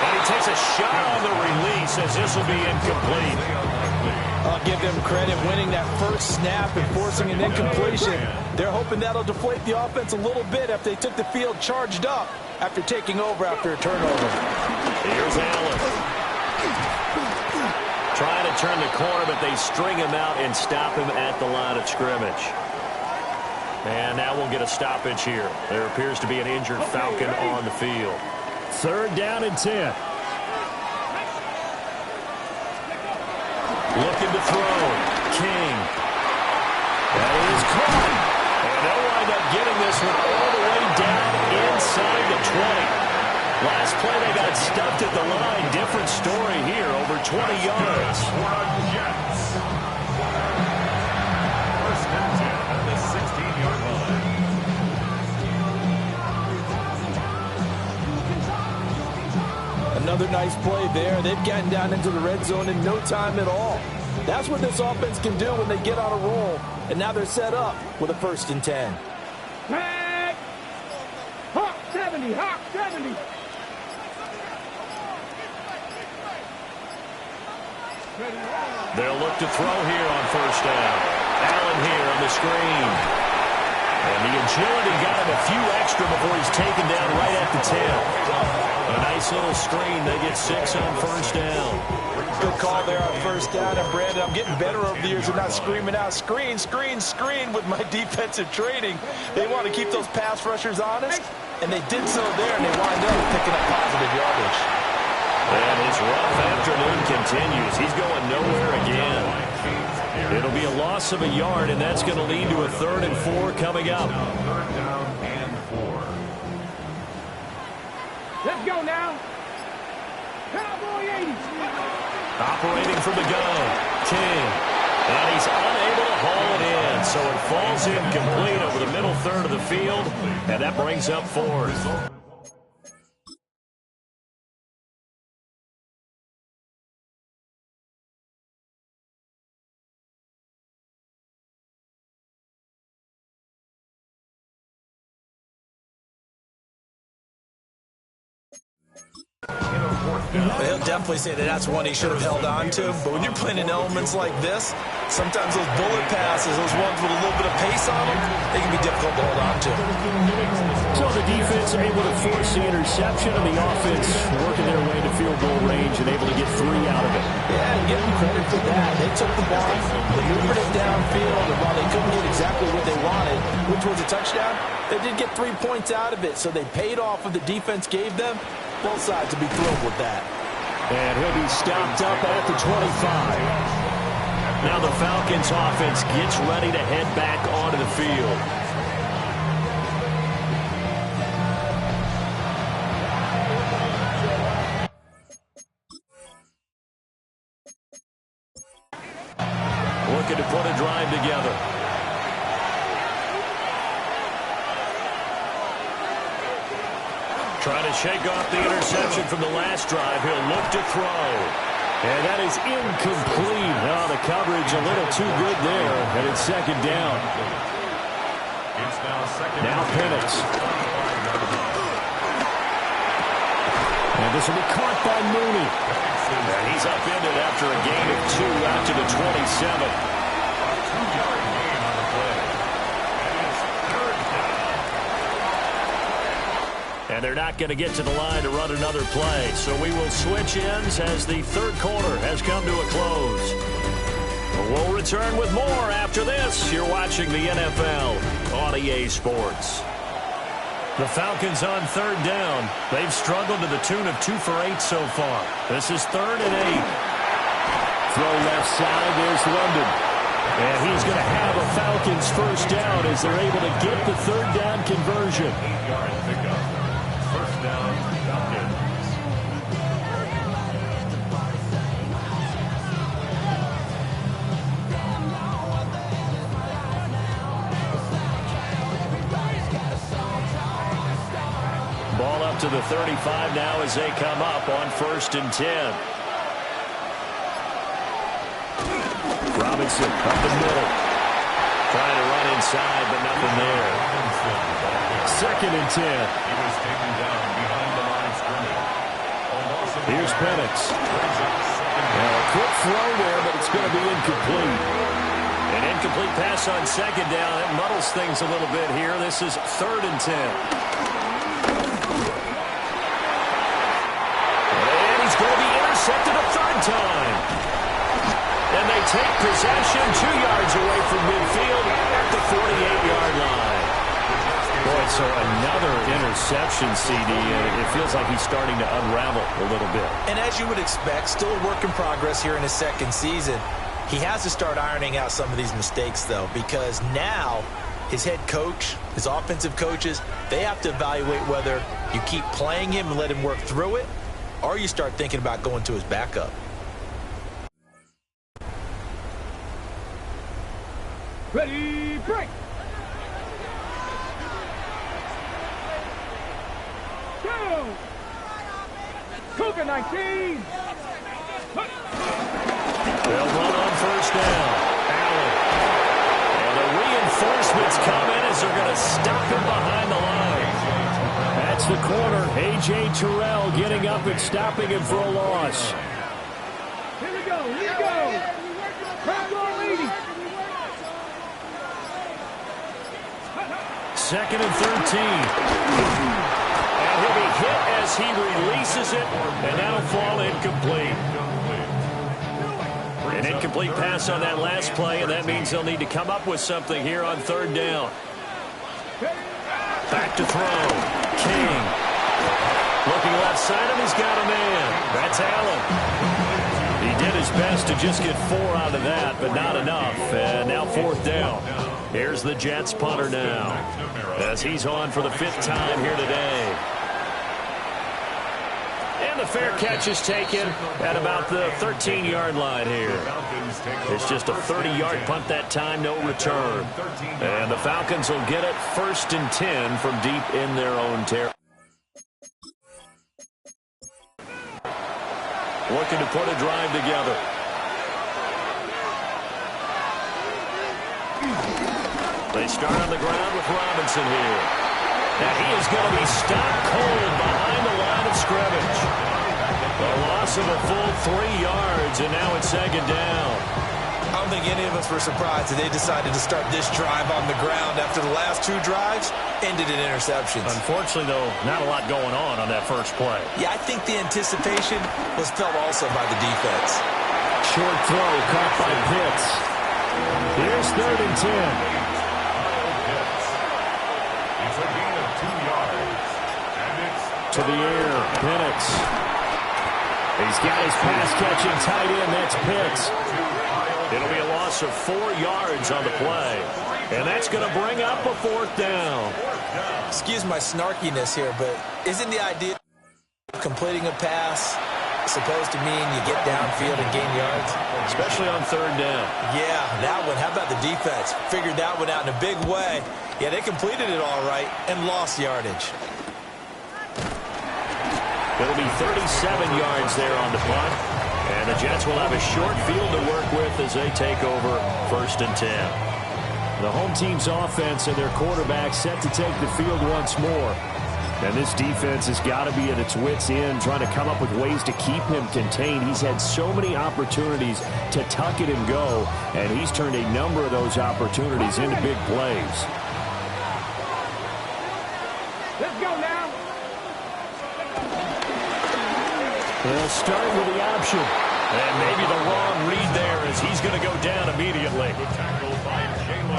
And he takes a shot on the release as this will be incomplete. I'll give them credit winning that first snap and forcing an incompletion. They're hoping that'll deflate the offense a little bit after they took the field charged up after taking over after a turnover. Here's Allen. Trying to turn the corner, but they string him out and stop him at the line of scrimmage. And now we'll get a stoppage here. There appears to be an injured Falcon on the field. 3rd down and 10. Looking to throw. King. That is caught. And they'll wind up getting this one all the way down inside the 20. Last play they got stuffed at the line. Different story here. Over 20 yards. Another nice play there. They've gotten down into the red zone in no time at all. That's what this offense can do when they get on a roll. And now they're set up with a 1st and 10. Hawk 70, Hawk 70. They'll look to throw here on 1st down. Allen here on the screen. And the agility got him a few extra before he's taken down right at the 10. A nice little screen. They get 6 on first down. Good call there on first down. And, Brandon, I'm getting better over the years of not screaming out, screen, screen, screen with my defensive training. They want to keep those pass rushers honest, and they did so there, and they wind up picking up positive yardage. And his rough afternoon continues. He's going nowhere again. It'll be a loss of a yard, and that's going to lead to a 3rd and 4 coming up. 3rd down and 4. Let's go now. Cowboy 80. Operating from the gun, King. And he's unable to haul it in, so it falls incomplete over the middle third of the field, and that brings up 4th. He'll definitely say that that's one he should have held on to. But when you're playing in elements like this, sometimes those bullet passes, those ones with a little bit of pace on them, they can be difficult to hold on to. So the defense able to force the interception, and the offense working their way to field goal range and able to get 3 out of it. Yeah, and give them credit for that. They took the ball, maneuvered it downfield, and while they couldn't get exactly what they wanted, which was a touchdown, they did get 3 points out of it. So they paid off what the defense gave them. Both sides will be thrilled with that. And he'll be stopped up at the 25. Now the Falcons offense gets ready to head back onto the field. Looking to put a drive together. Trying to shake off the interception from the last drive. He'll look to throw. And that is incomplete. Oh, the coverage a little too good there. And it's 2nd down. It's now Penix. And this will be caught by Mooney. And he's upended after a gain of 2 out to the 27. A 2-yard gain on the play. And it's 3rd down. And they're not going to get to the line to run another play. So we will switch ends as the 3rd quarter has come to a close. We'll return with more after this. You're watching the NFL on EA Sports. The Falcons on 3rd down. They've struggled to the tune of 2 for 8 so far. This is 3rd and 8. Throw left side. There's London. And he's going to have a Falcons first down as they're able to get the 3rd down conversion. 8-yard pickup. First down, Falcons. Ball up to the 35 now as they come up on 1st and 10. Robinson up the middle. Trying to run inside, but nothing there. 2nd and 10. He was taken down behind the line of scrimmage. Here's Penix. Now a quick throw there, but it's going to be incomplete. An incomplete pass on 2nd down. That muddles things a little bit here. This is 3rd and 10. And he's going to be intercepted a 3rd time. And they take possession 2 yards away from midfield at the 48-yard line. Boy, so another interception, CD, and it feels like he's starting to unravel a little bit. And as you would expect, still a work in progress here in his 2nd season. He has to start ironing out some of these mistakes, though, because now his head coach, his offensive coaches, they have to evaluate whether you keep playing him and let him work through it, or you start thinking about going to his backup. Ready, break. Go. Cougar 19. They'll run on first down. Allen. And the reinforcements come in as they're going to stop him behind the line. That's the corner. A.J. Terrell getting up and stopping him for a loss. Here we go. Here we go. Cowboy 80. 2nd and 13. And he'll be hit as he releases it, and that'll fall incomplete. An incomplete pass on that last play, and that means they'll need to come up with something here on 3rd down. Back to throw. King. Looking left side, and he's got a man. That's Allen. He did his best to just get 4 out of that, but not enough. And now 4th down. Here's the Jets punter now, as he's on for the 5th time here today. And the fair catch is taken at about the 13-yard line here. It's just a 30-yard punt that time, no return. And the Falcons will get it 1st and 10 from deep in their own territory. Looking to put a drive together. They start on the ground with Robinson here. Now he is going to be stopped cold behind the line of scrimmage. A loss of a full 3 yards, and now it's 2nd down. I don't think any of us were surprised that they decided to start this drive on the ground after the last 2 drives ended in interceptions. Unfortunately, though, not a lot going on that first play. Yeah, I think the anticipation was felt also by the defense. Short throw caught by Pitts. Here's 3rd and 10. It's a gain of 2 yards. And it's to the air. Penix. He's got his pass-catching tight end. That's Pitts. It'll be a loss of 4 yards on the play. And that's going to bring up a 4th down. Excuse my snarkiness here, but isn't the idea of completing a pass supposed to mean you get downfield and gain yards? Especially on 3rd down. Yeah, that one. How about the defense? Figured that one out in a big way. Yeah, they completed it all right and lost yardage. It'll be 37 yards there on the punt. And the Jets will have a short field to work with as they take over 1st and 10. The home team's offense and their quarterback set to take the field once more. And this defense has got to be at its wits' end, trying to come up with ways to keep him contained. He's had so many opportunities to tuck it and go, and he's turned a number of those opportunities into big plays. Let's go now. They'll start with the option. And maybe the wrong read there as he's going to go down immediately.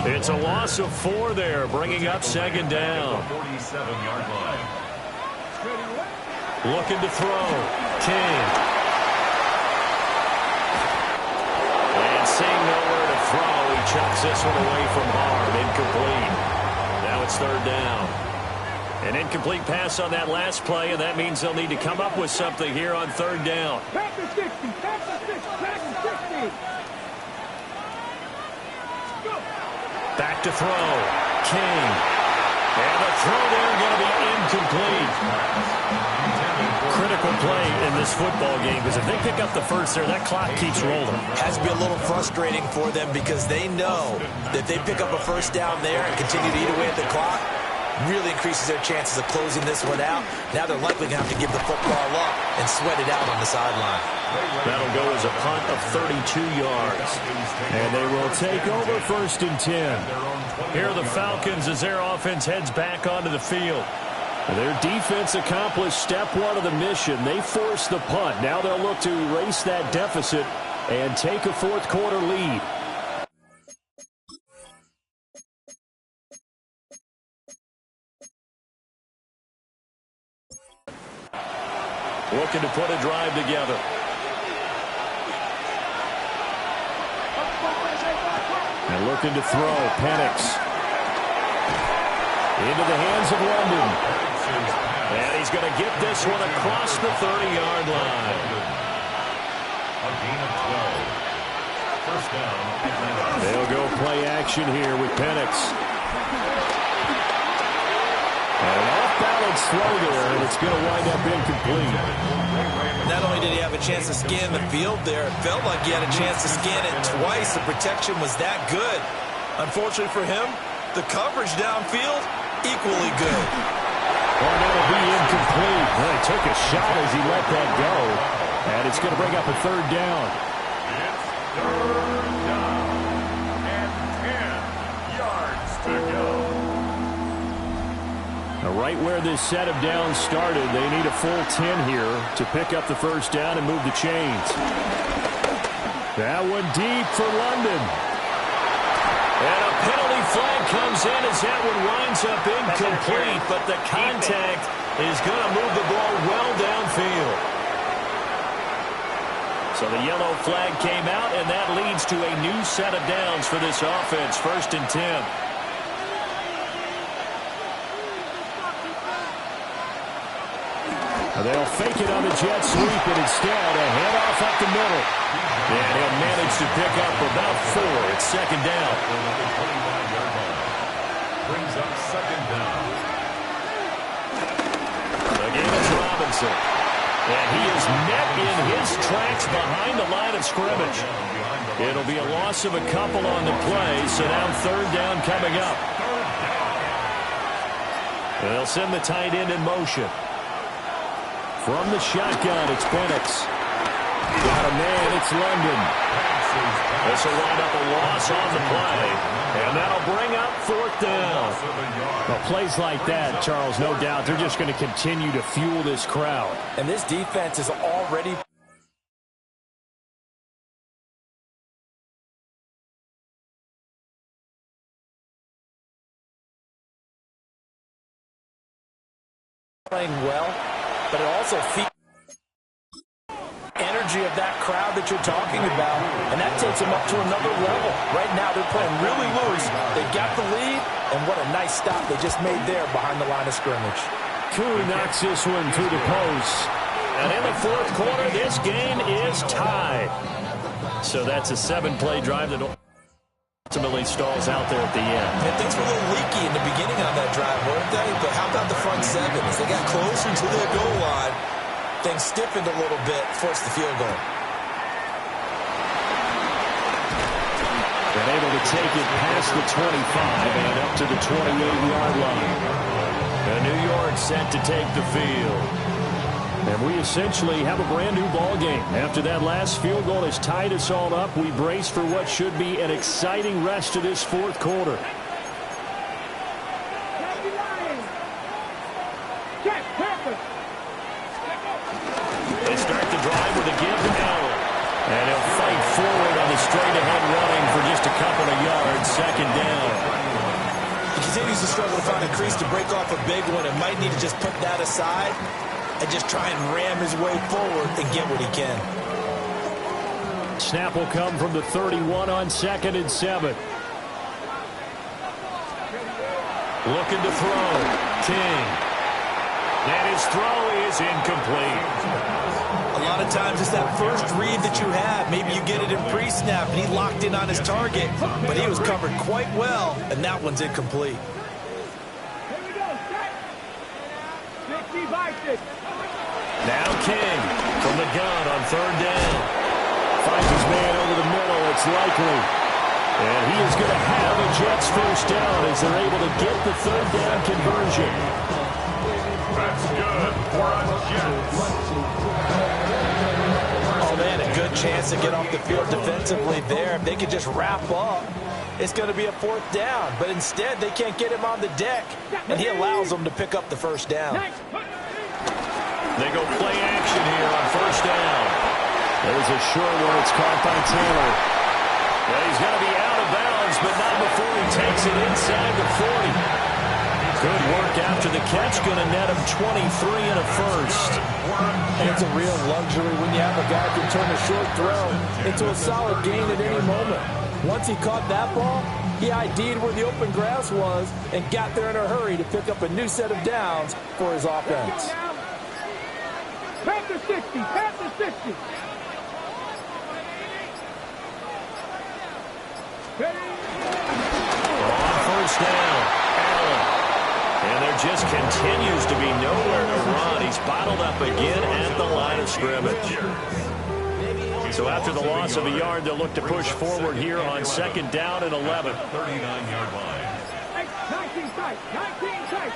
It's a loss of 4 there, bringing up 2nd down. 47-yard line. Looking to throw. King. And seeing nowhere to throw, he chucks this one away from harm. Incomplete. Now it's 3rd down. An incomplete pass on that last play, and that means they'll need to come up with something here on 3rd down. Back to 60. Back to 60. Back to 60. Go. Back to throw. King. And the throw there going to be incomplete. Critical play in this football game, because if they pick up the first there, that clock keeps rolling. Has to be a little frustrating for them because they know that if they pick up a 1st down there and continue to eat away at the clock, really increases their chances of closing this one out. Now they're likely going to have to give the football up and sweat it out on the sideline. That'll go as a punt of 32 yards. And they will take over 1st and 10. Here are the Falcons as their offense heads back onto the field. Their defense accomplished step 1 of the mission. They forced the punt. Now they'll look to erase that deficit and take a 4th quarter lead. Looking to put a drive together. And looking to throw. Penix. Into the hands of London. And he's going to get this one across the 30-yard line. A gain of 12. 1st down. They'll go play action here with Penix. And an off-balance throw there, and it's going to wind up incomplete. Not only did he have a chance to scan the field there, it felt like he had a chance to scan it twice. The protection was that good. Unfortunately for him, the coverage downfield, equally good. Well, that'll be incomplete. Well, he took a shot as he let that go. And it's going to bring up a 3rd down. It's 3rd down. And 10 yards to go. Right where this set of downs started, they need a full 10 here to pick up the first down and move the chains. That one deep for London. And a penalty flag comes in as that one winds up incomplete, but the contact is going to move the ball well downfield. So the yellow flag came out, and that leads to a new set of downs for this offense. 1st and 10. They'll fake it on the jet sweep, and instead a handoff up the middle. And he'll manage to pick up about 4. It's 2nd down. Brings up 2nd down. Again, it's Robinson. And he is met in his tracks behind the line of scrimmage. It'll be a loss of a couple on the play, so now 3rd down coming up. They'll send the tight end in motion. From the shotgun, it's Penix. Got a man, it's London. This will wind up a loss on the play, and that'll bring up 4th down. Well, plays like that, Charles, no doubt, they're just going to continue to fuel this crowd. And this defense is already playing well, but it also feeds energy of that crowd that you're talking about, and that takes them up to another level. Right now, they're playing really loose. They got the lead, and what a nice stop they just made there behind the line of scrimmage. Koo knocks this one through the post. And in the 4th quarter, this game is tied. So that's a 7-play drive that ultimately stalls out there at the end. And things were a little leaky in the beginning on that drive, weren't they? But how about the front 7? As they got closer to their goal line, things stiffened a little bit, forced the field goal. Been able to take it past the 25 and up to the 28-yard line. And New York set to take the field. And we essentially have a brand-new ball game. After that last field goal has tied us all up, we brace for what should be an exciting rest of this 4th quarter. They start the drive with a give to Allen. And he'll fight forward on the straight-ahead running for just a couple of yards. 2nd down. He continues to struggle to find a crease to break off a big one and might need to just put that aside and just try and ram his way forward and get what he can. Snap will come from the 31 on 2nd and 7. Looking to throw. King. And his throw is incomplete. A lot of times it's that first read that you have. Maybe you get it in pre-snap and he locked in on his target, but he was covered quite well, and that one's incomplete. Now King from the gun on 3rd down. Finds his man over the middle. It's likely. And he is going to have a Jets first down as they're able to get the 3rd down conversion. That's good for a Jets. Oh, man, a good chance to get off the field defensively there. If they could just wrap up, it's going to be a 4th down. But instead, they can't get him on the deck, and he allows them to pick up the first down. They go play action here on 1st down. There's a short one. It's caught by Taylor. Well, he's going to be out of bounds, but not before he takes it inside the 40. Good work after the catch. Going to net him 23 and a first. And it's a real luxury when you have a guy who can turn a short throw into a solid gain at any moment. Once he caught that ball, he ID'd where the open grass was and got there in a hurry to pick up a new set of downs for his offense. Panther 60, Panther 60. On 1st down, Allen. And there just continues to be nowhere to run. He's bottled up again at the line of scrimmage. So after the loss of a yard, they'll look to push forward here on 2nd down and 11. 39-yard line. 19 tight, 19 tight.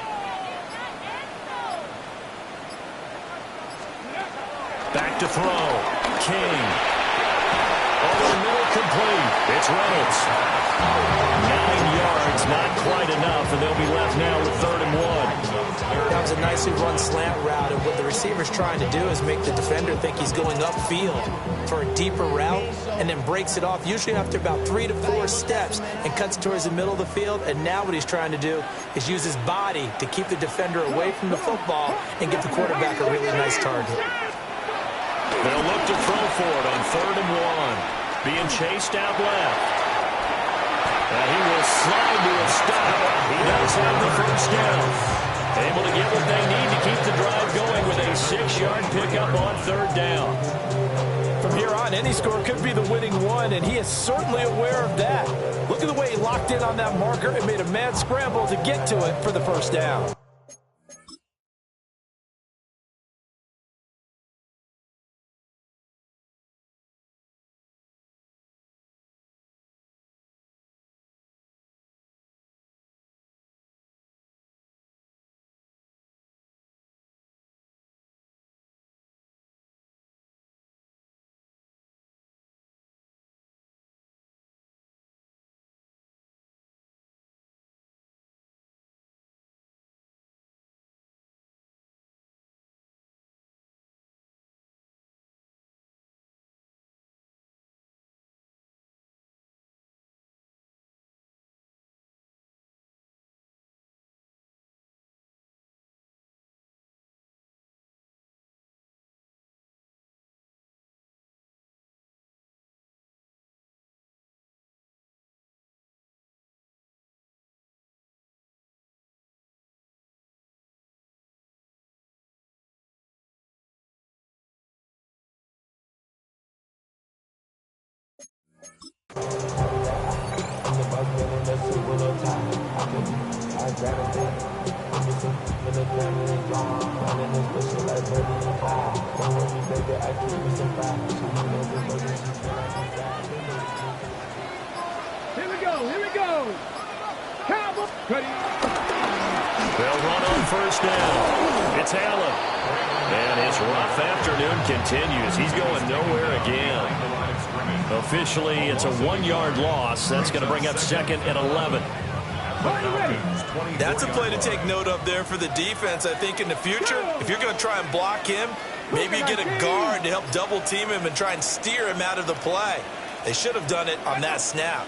Back to throw. King. Over the middle, complete. It's Reynolds. 9 yards, not quite enough, and they'll be left now with 3rd and 1. That was a nicely run slant route, and what the receiver's trying to do is make the defender think he's going upfield for a deeper route, and then breaks it off, usually after about 3 to 4 steps, and cuts towards the middle of the field. And now what he's trying to do is use his body to keep the defender away from the football and get the quarterback a really nice target. They'll look to throw for it on 3rd and 1. Being chased out left. And he will slide to a stop. He does have the first down. Able to get what they need to keep the drive going with a 6-yard pickup on 3rd down. From here on, any score could be the winning one, and he is certainly aware of that. Look at the way he locked in on that marker and made a mad scramble to get to it for the first down. Here we go. Cowboy. They'll run on 1st down. It's Allen. And his rough afternoon continues. He's going nowhere again. Officially, it's a 1-yard loss. That's going to bring up 2nd and 11. That's a play to take note of there for the defense. I think in the future, if you're going to try and block him, maybe get a guard to help double team him and try and steer him out of the play. They should have done it on that snap.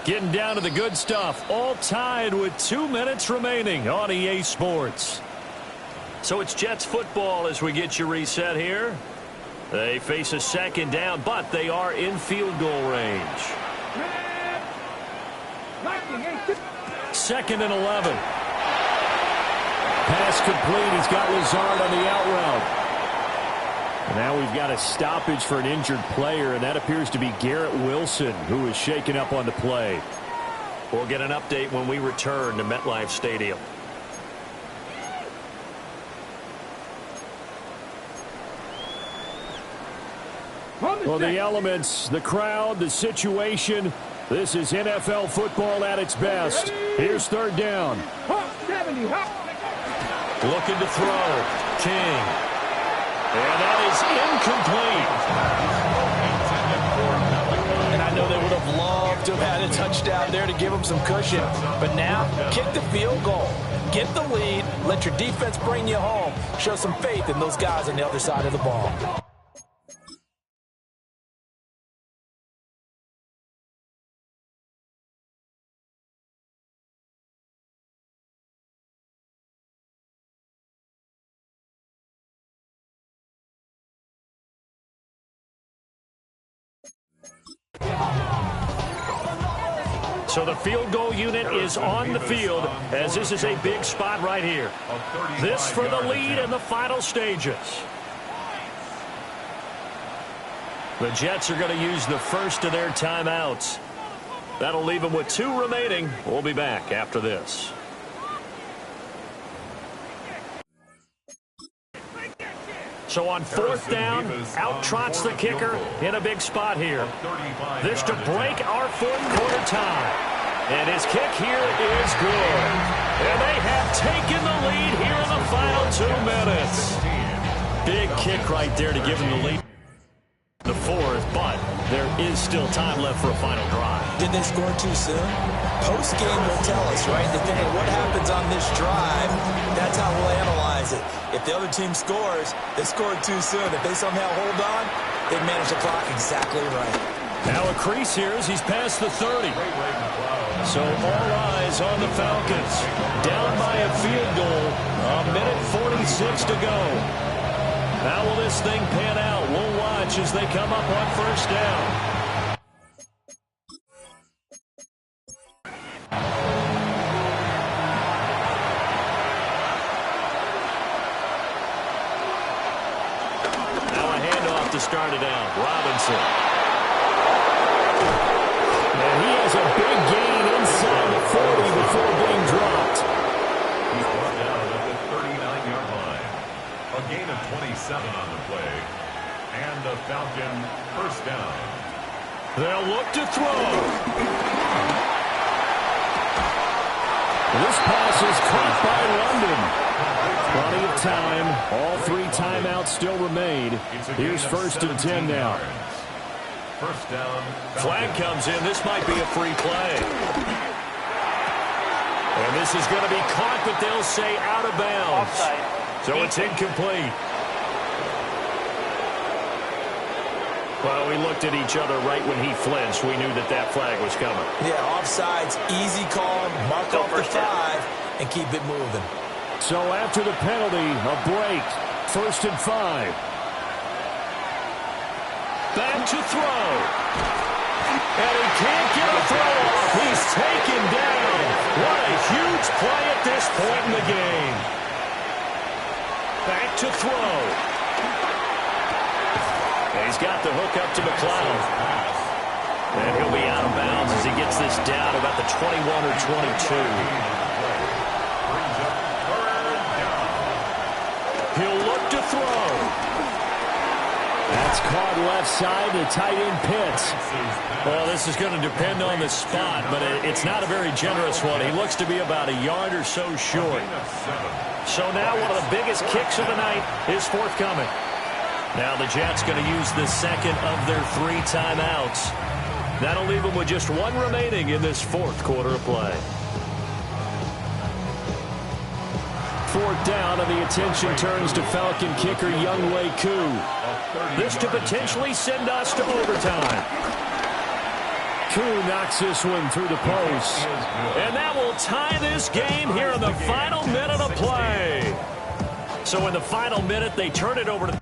Getting down to the good stuff. All tied with 2 minutes remaining on EA Sports. So it's Jets football as we get you reset here. They face a 2nd down, but they are in field goal range. 2nd and 11. Pass complete. He's got Lazard on the out route. And now we've got a stoppage for an injured player, and that appears to be Garrett Wilson, who is shaken up on the play. We'll get an update when we return to MetLife Stadium. Well, the elements, the crowd, the situation, this is NFL football at its best. Here's 3rd down. Looking to throw. King. And that is incomplete. And I know they would have loved to have had a touchdown there to give them some cushion. But now, kick the field goal. Get the lead. Let your defense bring you home. Show some faith in those guys on the other side of the ball. So the field goal unit is on the field as this is a big spot right here. This for the lead in the final stages. The Jets are going to use the first of their timeouts. That'll leave them with 2 remaining. We'll be back after this. So on 4th down, out trots the kicker in a big spot here. This to break our 4th quarter tie. And his kick here is good. And they have taken the lead here in the final 2 minutes. Big kick right there to give them the lead. The 4th, but there is still time left for a final drive. Did they score too soon? Post-game will tell us, right? Depending on what happens on this drive, that's how we'll analyze it. If the other team scores, they scored too soon. If they somehow hold on, they manage the clock exactly right. Now a crease here as he's past the 30. So all eyes on the Falcons. Down by a field goal. A minute 46 to go. How will this thing pan out? We'll watch as they come up on first down. To start it out, Robinson. And he has a big gain inside the 40 before being dropped. He's brought down at the 39-yard line. A gain of 27 on the play. And the Falcon first down. They'll look to throw. This pass is caught by London. Plenty of time. All 3 timeouts still remain. Here's first and 10 now. First down. Flag comes in. This might be a free play. And this is going to be caught, but they'll say out of bounds. So it's incomplete. Well, we looked at each other right when he flinched. We knew that that flag was coming. Yeah, offsides, easy call, mark off the 5, and keep it moving. So after the penalty, a break. First and 5. Back to throw. And he can't get a throw off. He's taken down. What a huge play at this point in the game. Back to throw. And he's got the hook up to McLeod. And he'll be out of bounds as he gets this down about the 21 or 22. He'll look to throw. That's caught left side to tight end Pitts. Well, this is going to depend on the spot, but it's not a very generous one. He looks to be about a yard or so short. So now one of the biggest kicks of the night is forthcoming. Now the Jets going to use the second of their 3 timeouts. That'll leave them with just 1 remaining in this 4th quarter of play. 4th down, and the attention turns to Falcon kicker Younghoe Koo. This to potentially send us to overtime. Koo knocks this one through the post. And that will tie this game here in the final minute of play. So in the final minute, they turn it over to the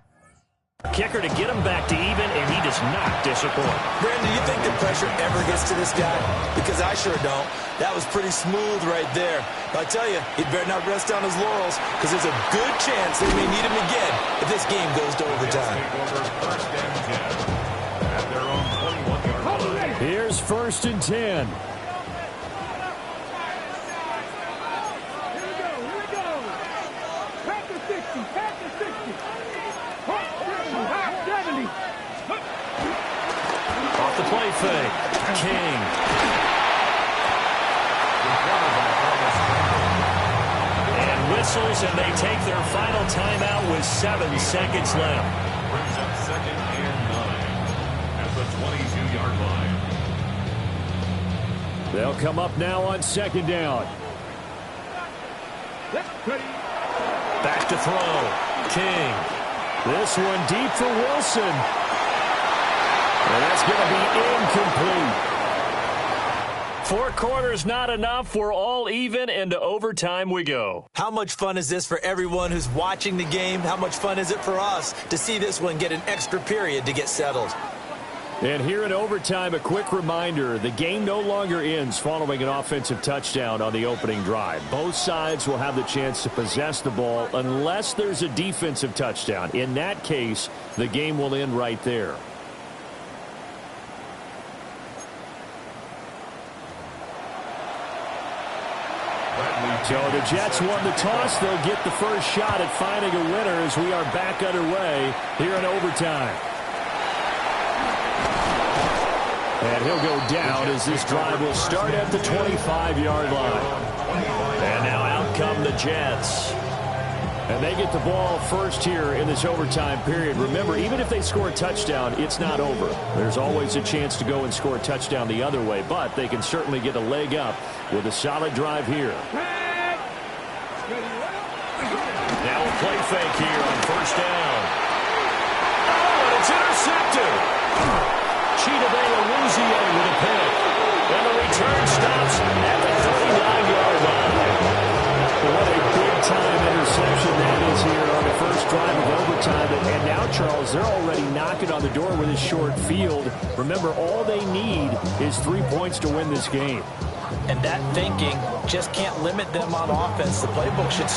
kicker to get him back to even, and he does not disappoint. Brandon, do you think the pressure ever gets to this guy? Because I sure don't. That was pretty smooth right there. But I tell you, he better not rest on his laurels, because there's a good chance they may need him again if this game goes to overtime. Here's first and 10. Off the play fake. King. And whistles, and they take their final timeout with 7 seconds left. Brings up 2nd and 9 at the 22-yard line. They'll come up now on 2nd down. Back to throw. King. This one deep for Wilson. And that's going to be incomplete. 4 quarters not enough. We're all even, and to overtime we go. How much fun is this for everyone who's watching the game? How much fun is it for us to see this one get an extra period to get settled? And here in overtime, a quick reminder, the game no longer ends following an offensive touchdown on the opening drive. Both sides will have the chance to possess the ball unless there's a defensive touchdown. In that case, the game will end right there. So the Jets won the toss. They'll get the first shot at finding a winner as we are back underway here in overtime. And he'll go down as this drive will start at the 25-yard line. And now out come the Jets. And they get the ball first here in this overtime period. Remember, even if they score a touchdown, it's not over. There's always a chance to go and score a touchdown the other way, but they can certainly get a leg up with a solid drive here. Now a play fake here on first down. Oh, and it's intercepted. Chidobe-Awuzie with a pick. And the return stops at the 39-yard line. What a big-time interception that is here on the first drive of overtime. And now, Charles, they're already knocking on the door with a short field. Remember, all they need is 3 points to win this game. And that thinking just can't limit them on offense. The playbook should...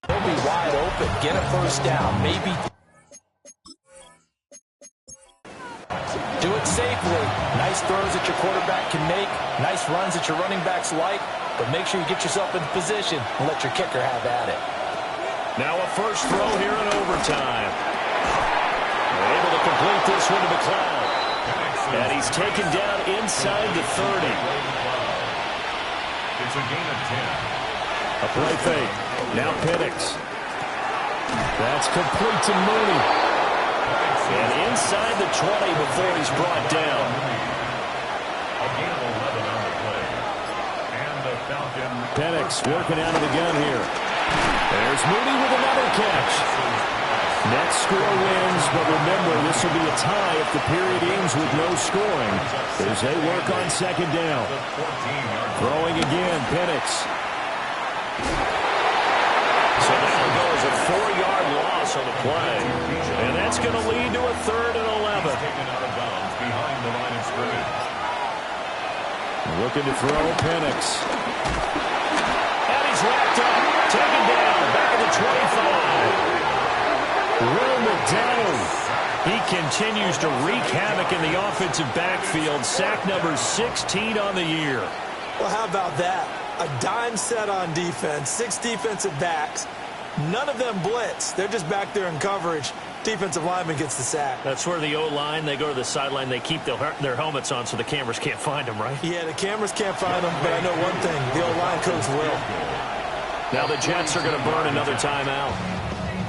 They'll be wide open. Get a first down. Maybe do it safely. Nice throws that your quarterback can make. Nice runs that your running backs like. But make sure you get yourself in position and let your kicker have at it. Now a first throw here in overtime. They're able to complete this one to McLeod. And he's taken down inside the 30. It's a gain of 10. A play fake. Now Penix. That's complete to Mooney. And inside the 20 before he's brought down. A gain of 11 on the play. And the Falcons. Penix working out of the gun here. There's Mooney with another catch. Next score wins, but remember, this will be a tie if the period ends with no scoring as they work on second down. Throwing again, Penix. So that'll go as a 4-yard loss on the play. And that's going to lead to a 3rd and 11. Taken out of bounds behind the line of scrimmage. Looking to throw Penix. And he's wrapped up. Taken down. Back at the 25. Will McDonald. He continues to wreak havoc in the offensive backfield. Sack number 16 on the year. Well, how about that? A dime set on defense, 6 defensive backs. None of them blitz. They're just back there in coverage. Defensive lineman gets the sack. That's where the O-line, they go to the sideline, they keep their helmets on so the cameras can't find them, right? Yeah, the cameras can't find them, but I know one thing. The O-line coach will. Now the Jets are going to burn another timeout.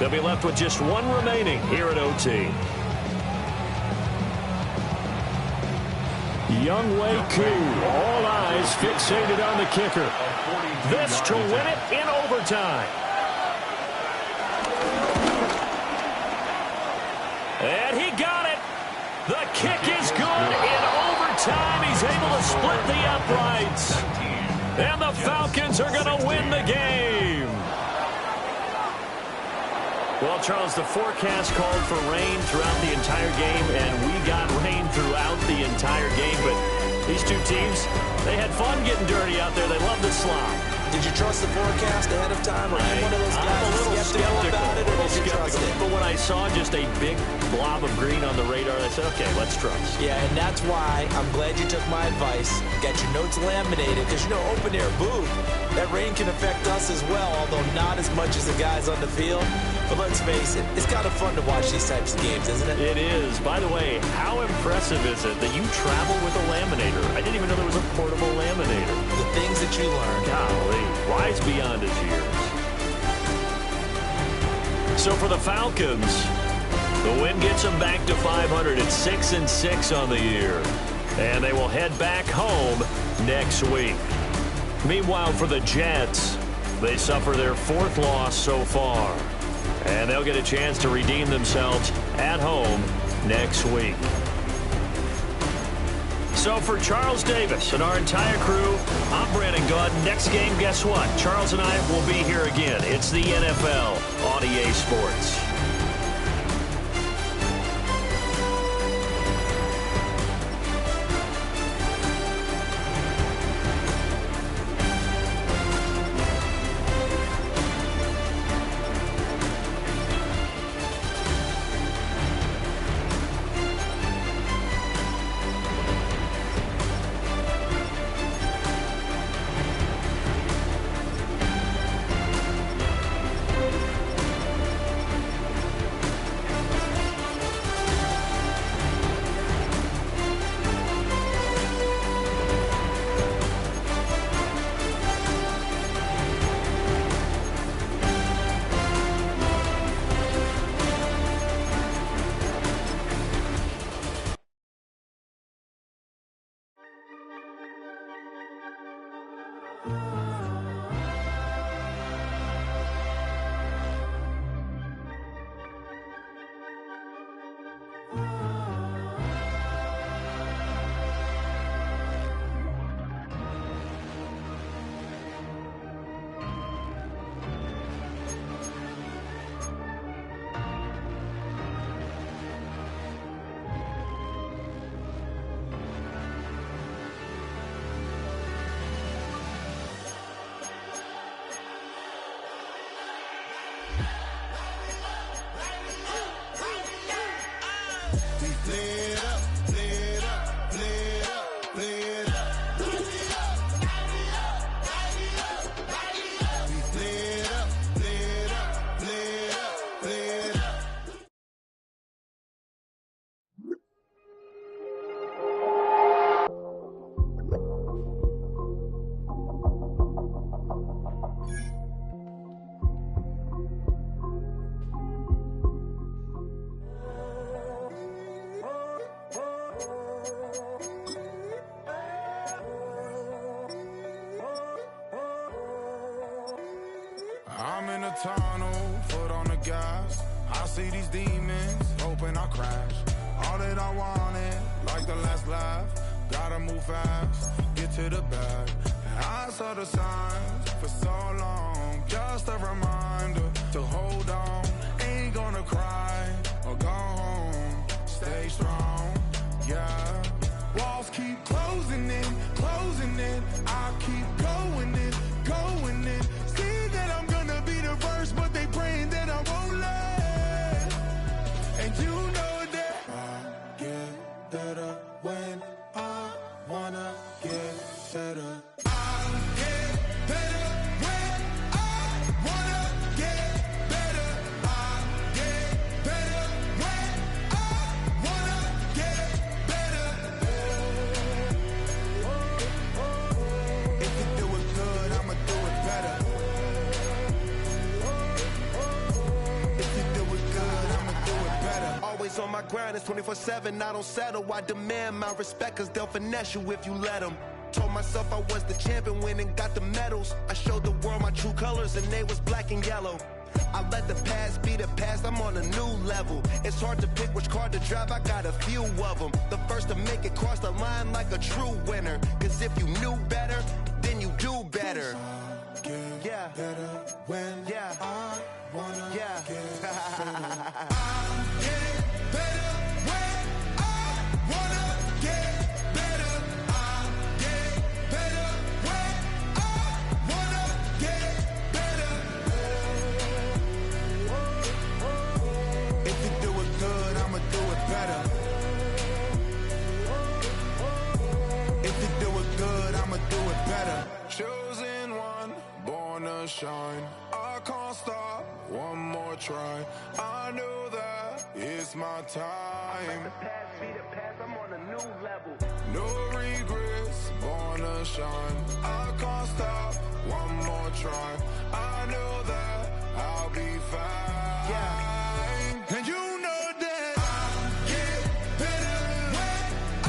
They'll be left with just one remaining here at OT. Younghoe Koo, all eyes fixated on the kicker. This to win it in overtime. And he got it. The kick is good in overtime. He's able to split the uprights. And the Falcons are going to win the game. Well, Charles, the forecast called for rain throughout the entire game, and we got rain throughout the entire game. But these two teams, they had fun getting dirty out there. They love the slop. Did you trust the forecast ahead of time, or are you one of those guys I'm a little skeptical about it, or did you trust it? But when I saw just a big blob of green on the radar, I said, okay, let's trust. Yeah, and that's why I'm glad you took my advice. Got your notes laminated, because, you know, open-air booth, that rain can affect us as well, although not as much as the guys on the field. But let's face it, it's kind of fun to watch these types of games, isn't it? It is. By the way, how impressive is it that you travel with a laminator? I didn't even know there was a portable laminator. The things that you learn. Golly, wise beyond his years. So for the Falcons, the win gets them back to 500 at 6-6 on the year. And they will head back home next week. Meanwhile, for the Jets, they suffer their 4th loss so far. And they'll get a chance to redeem themselves at home next week. So for Charles Davis and our entire crew, I'm Brandon Gaudin. Next game, guess what? Charles and I will be here again. It's the NFL on EA Sports. We play it up, play it up, play it up, play it up. We play it up, play it up, play it up, play it up. I'm in a tunnel, foot on the gas. I see these demons, hoping I crash. All that I wanted, like the last laugh. Gotta move fast, get to the bag. And I saw the signs for so long. Just a reminder to hold on. Ain't gonna cry or go home. Stay strong, yeah. Walls keep closing in, closing in. I keep going in, going in. See that I'm gonna be the first, but they praying that I won't let. And you know that I get better when I wanna get better. I get better when I wanna get better. I get better when I wanna get better. If you do it good, I'ma do it better. If you do it good, I'ma do it better. Always on my grind, it's 24/7, I don't settle. I demand my respect, cause they'll finesse you if you let them. Told myself I was the champion, went and got the medals. I showed the world my true colors and they was black and yellow. I let the past be the past, I'm on a new level. It's hard to pick which car to drive, I got a few of them. The first to make it cross the line like a true winner. Cause if you knew better, then you do better. Yeah. Better when I wanna Yeah. get better. I get better when I wanna get better. I get better when I wanna get better. If you do it good, I'ma do it better. If you do it good, I'ma do it better. Chosen one, born to shine. I can't stop, one more try. I know that it's my time. The past be the past, I'm on a new level. No regrets, born to shine. I can't stop, one more try. I know that I'll be fine. Yeah. And you know that I get better when I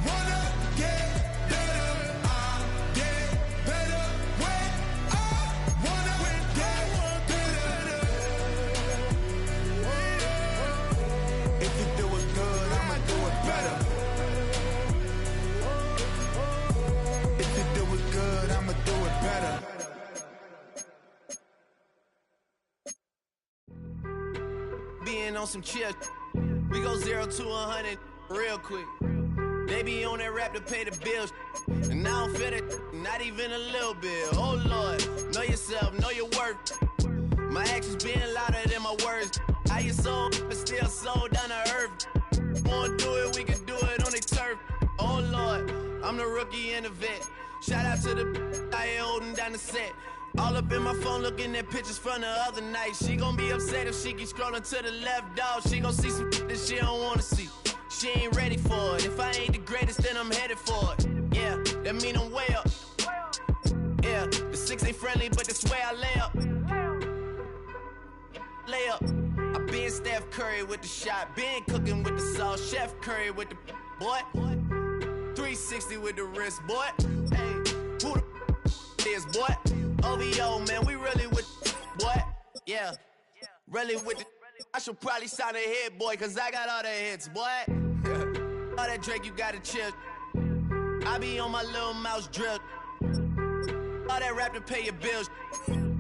wanna get better. I get better when I wanna get better. If you do it good, I'ma do it better. If you do it good, I'ma do it better. Being on some chill, we go 0 to 100 real quick. They be on that rap to pay the bills, and I don't feel it, not even a little bit. Oh Lord, know yourself, know your worth. My actions being louder than my words. How you sold, but still sold down to earth. Wanna do it, we can do it on the turf. Oh Lord, I'm the rookie and the vet. Shout out to the I ain't holding down the set. All up in my phone looking at pictures from the other night. She gon' be upset if she keep scrolling to the left, dog. She gon' see some that she don't wanna see. She ain't ready for it. If I ain't the greatest, then I'm headed for it. Yeah, that mean I'm way up. Yeah, the 6 ain't friendly, but that's where I lay up. Lay up. I been Steph Curry with the shot. Been cooking with the sauce. Chef Curry with the boy. 360 with the wrist, boy. Hey, who the is, boy? OVO, man, we really with boy. Yeah, really with the. I should probably sign a hit, boy, cause I got all the hits, boy. All that Drake, you gotta chill. I be on my little mouse drip. All that rap to pay your bills.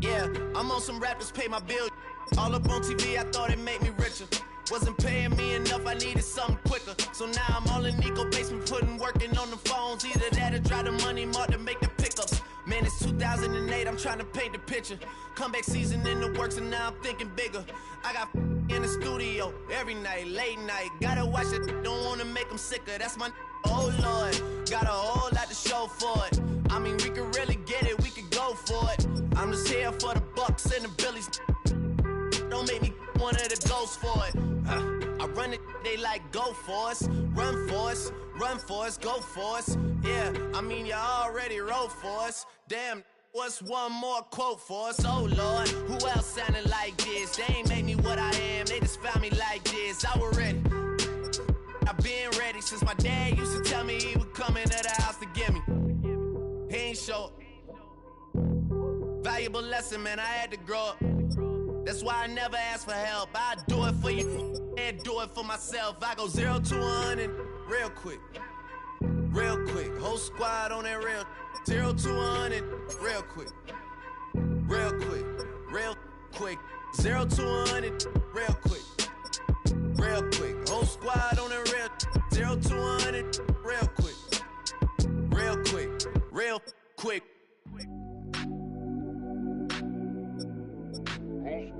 Yeah, I'm on some rappers pay my bills. All up on TV, I thought it made me richer. Wasn't paying me enough, I needed something quicker. So now I'm all in Nico basement, putting working on the phones. Either that or try the money mark to make the pickups. Man, it's 2008, I'm trying to paint the picture. Comeback season in the works and now I'm thinking bigger. I got in the studio every night, late night. Gotta watch it, don't wanna make them sicker. That's my oh Lord, got a whole lot to show for it. I mean, we could really get it, we could go for it. I'm just here for the Bucks and the Billies. Don't make me one of the ghosts for it. I run it, they like go for us, run for us, run for us, go for us. Yeah, I mean you already wrote for us. Damn, what's one more quote for us? Oh Lord, who else sounded like this? They ain't made me what I am, they just found me like this. I was ready, I've been ready since my dad used to tell me he would come into the house to get me. He ain't show up. Valuable lesson, man, I had to grow up. That's why I never ask for help. I do it for you and do it for myself. I go 0 to 100 real quick. Real quick. Whole squad on that real. 0 to 100 real quick. Real quick. Real quick. 0 to 100 real quick. Real quick. Whole squad on that real. 0 to 100 real quick. Real quick. Real quick.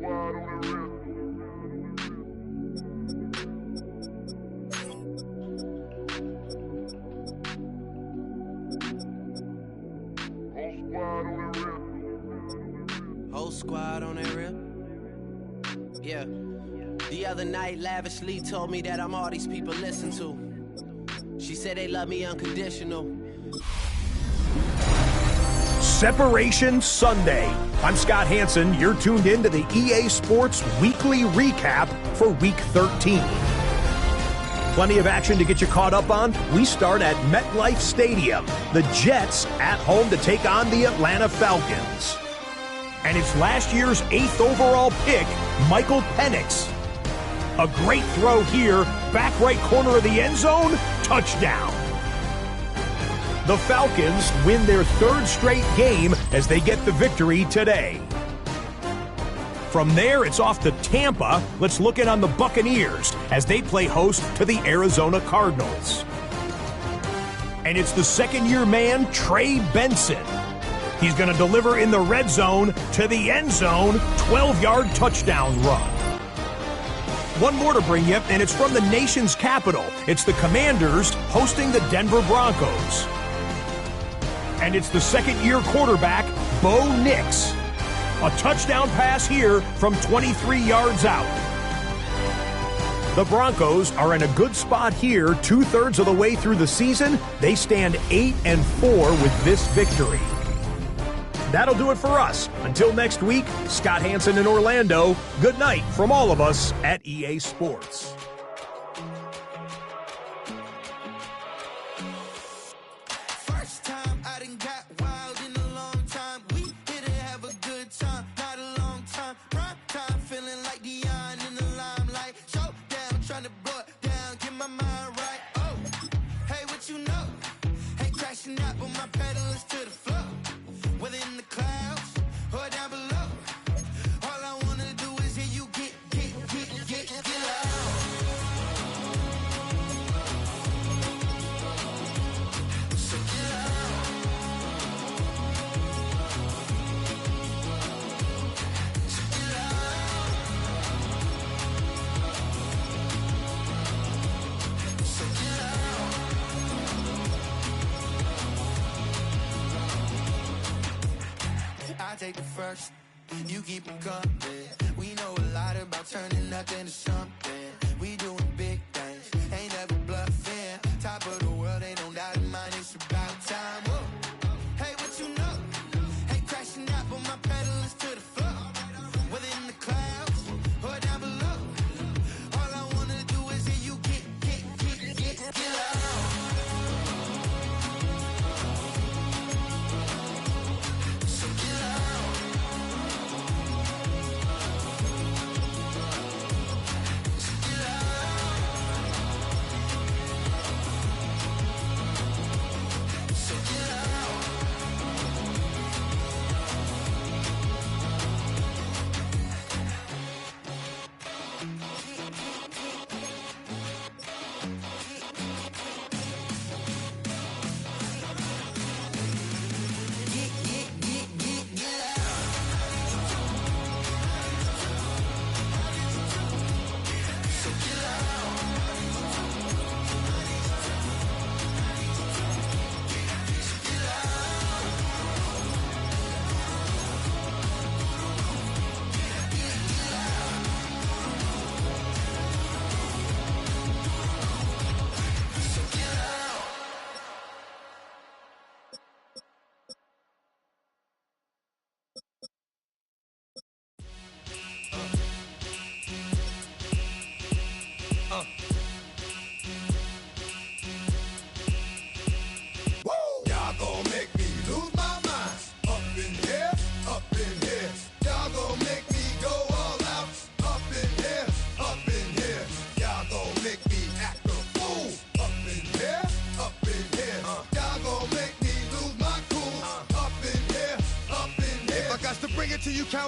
Squad on the real. Whole squad on that real. Yeah. The other night, lavishly told me that I'm all these people listen to. She said they love me unconditional. Separation Sunday. I'm Scott Hansen. You're tuned in to the EA Sports Weekly Recap for Week 13. Plenty of action to get you caught up on. We start at MetLife Stadium. The Jets at home to take on the Atlanta Falcons. And it's last year's 8th overall pick, Michael Penix. A great throw here, back right corner of the end zone, touchdown. The Falcons win their 3rd straight game as they get the victory today. From there, it's off to Tampa. Let's look in on the Buccaneers as they play host to the Arizona Cardinals. And it's the second-year man, Trey Benson. He's going to deliver in the red zone to the end zone, 12-yard touchdown run. One more to bring you, and it's from the nation's capital. It's the Commanders hosting the Denver Broncos. And it's the second-year quarterback, Bo Nix. A touchdown pass here from 23 yards out. The Broncos are in a good spot here, 2/3 of the way through the season. They stand 8-4 with this victory. That'll do it for us. Until next week, Scott Hansen in Orlando. Good night from all of us at EA Sports. I take the first, you keep them coming. We know a lot about turning nothing to something. We doing big things, ain't never bluffing. Top of the world, ain't no doubt in mind, it's about time. Whoa. Hey, what you know? Hey, crashing out, but my pedal is to the floor. Whether in the clouds or down below, all I wanna do is hear you get loud. So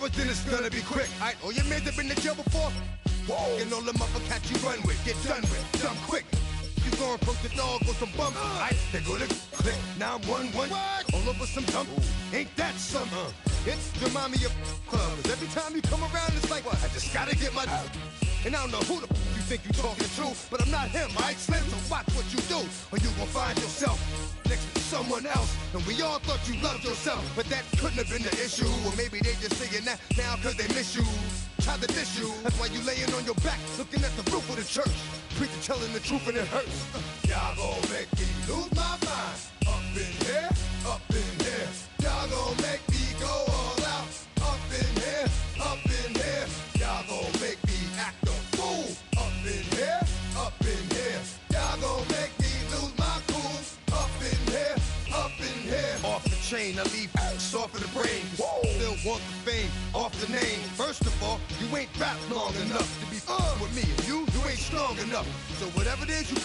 hours, then it's gonna be quick. All right, all your men have been to jail before? Whoa. And all them uppercats you run with, get done with, done quick. You going from the dog or some bumps? All right, they go to click, 911. All over some dump. Ain't that something? It's remind me of cause every time you come around, it's like, I just gotta get my. And I don't know who the you think you talking to, but I'm not him, alright, Slim? So watch what you do, or you gon' find yourself next to someone else. And we all thought you loved yourself, but that couldn't have been the issue. Or maybe they just saying that now cause they miss you. Tried to diss you, that's why you laying on your back, looking at the roof of the church. Preacher telling the truth and it hurts. Y'all gon' make me lose my mind. Up in here, up in here. Y'all gon' make me go all out. Up in here, up in here. Y'all gon' make me act a fool. Up in here, up in here. Y'all gon' make me lose my cool. Up in here, up in here. Off the chain, I leave soft in the brain. Still want the fame, off the name. First of all, you ain't rap long enough to be with me. And you ain't strong enough. So whatever it is you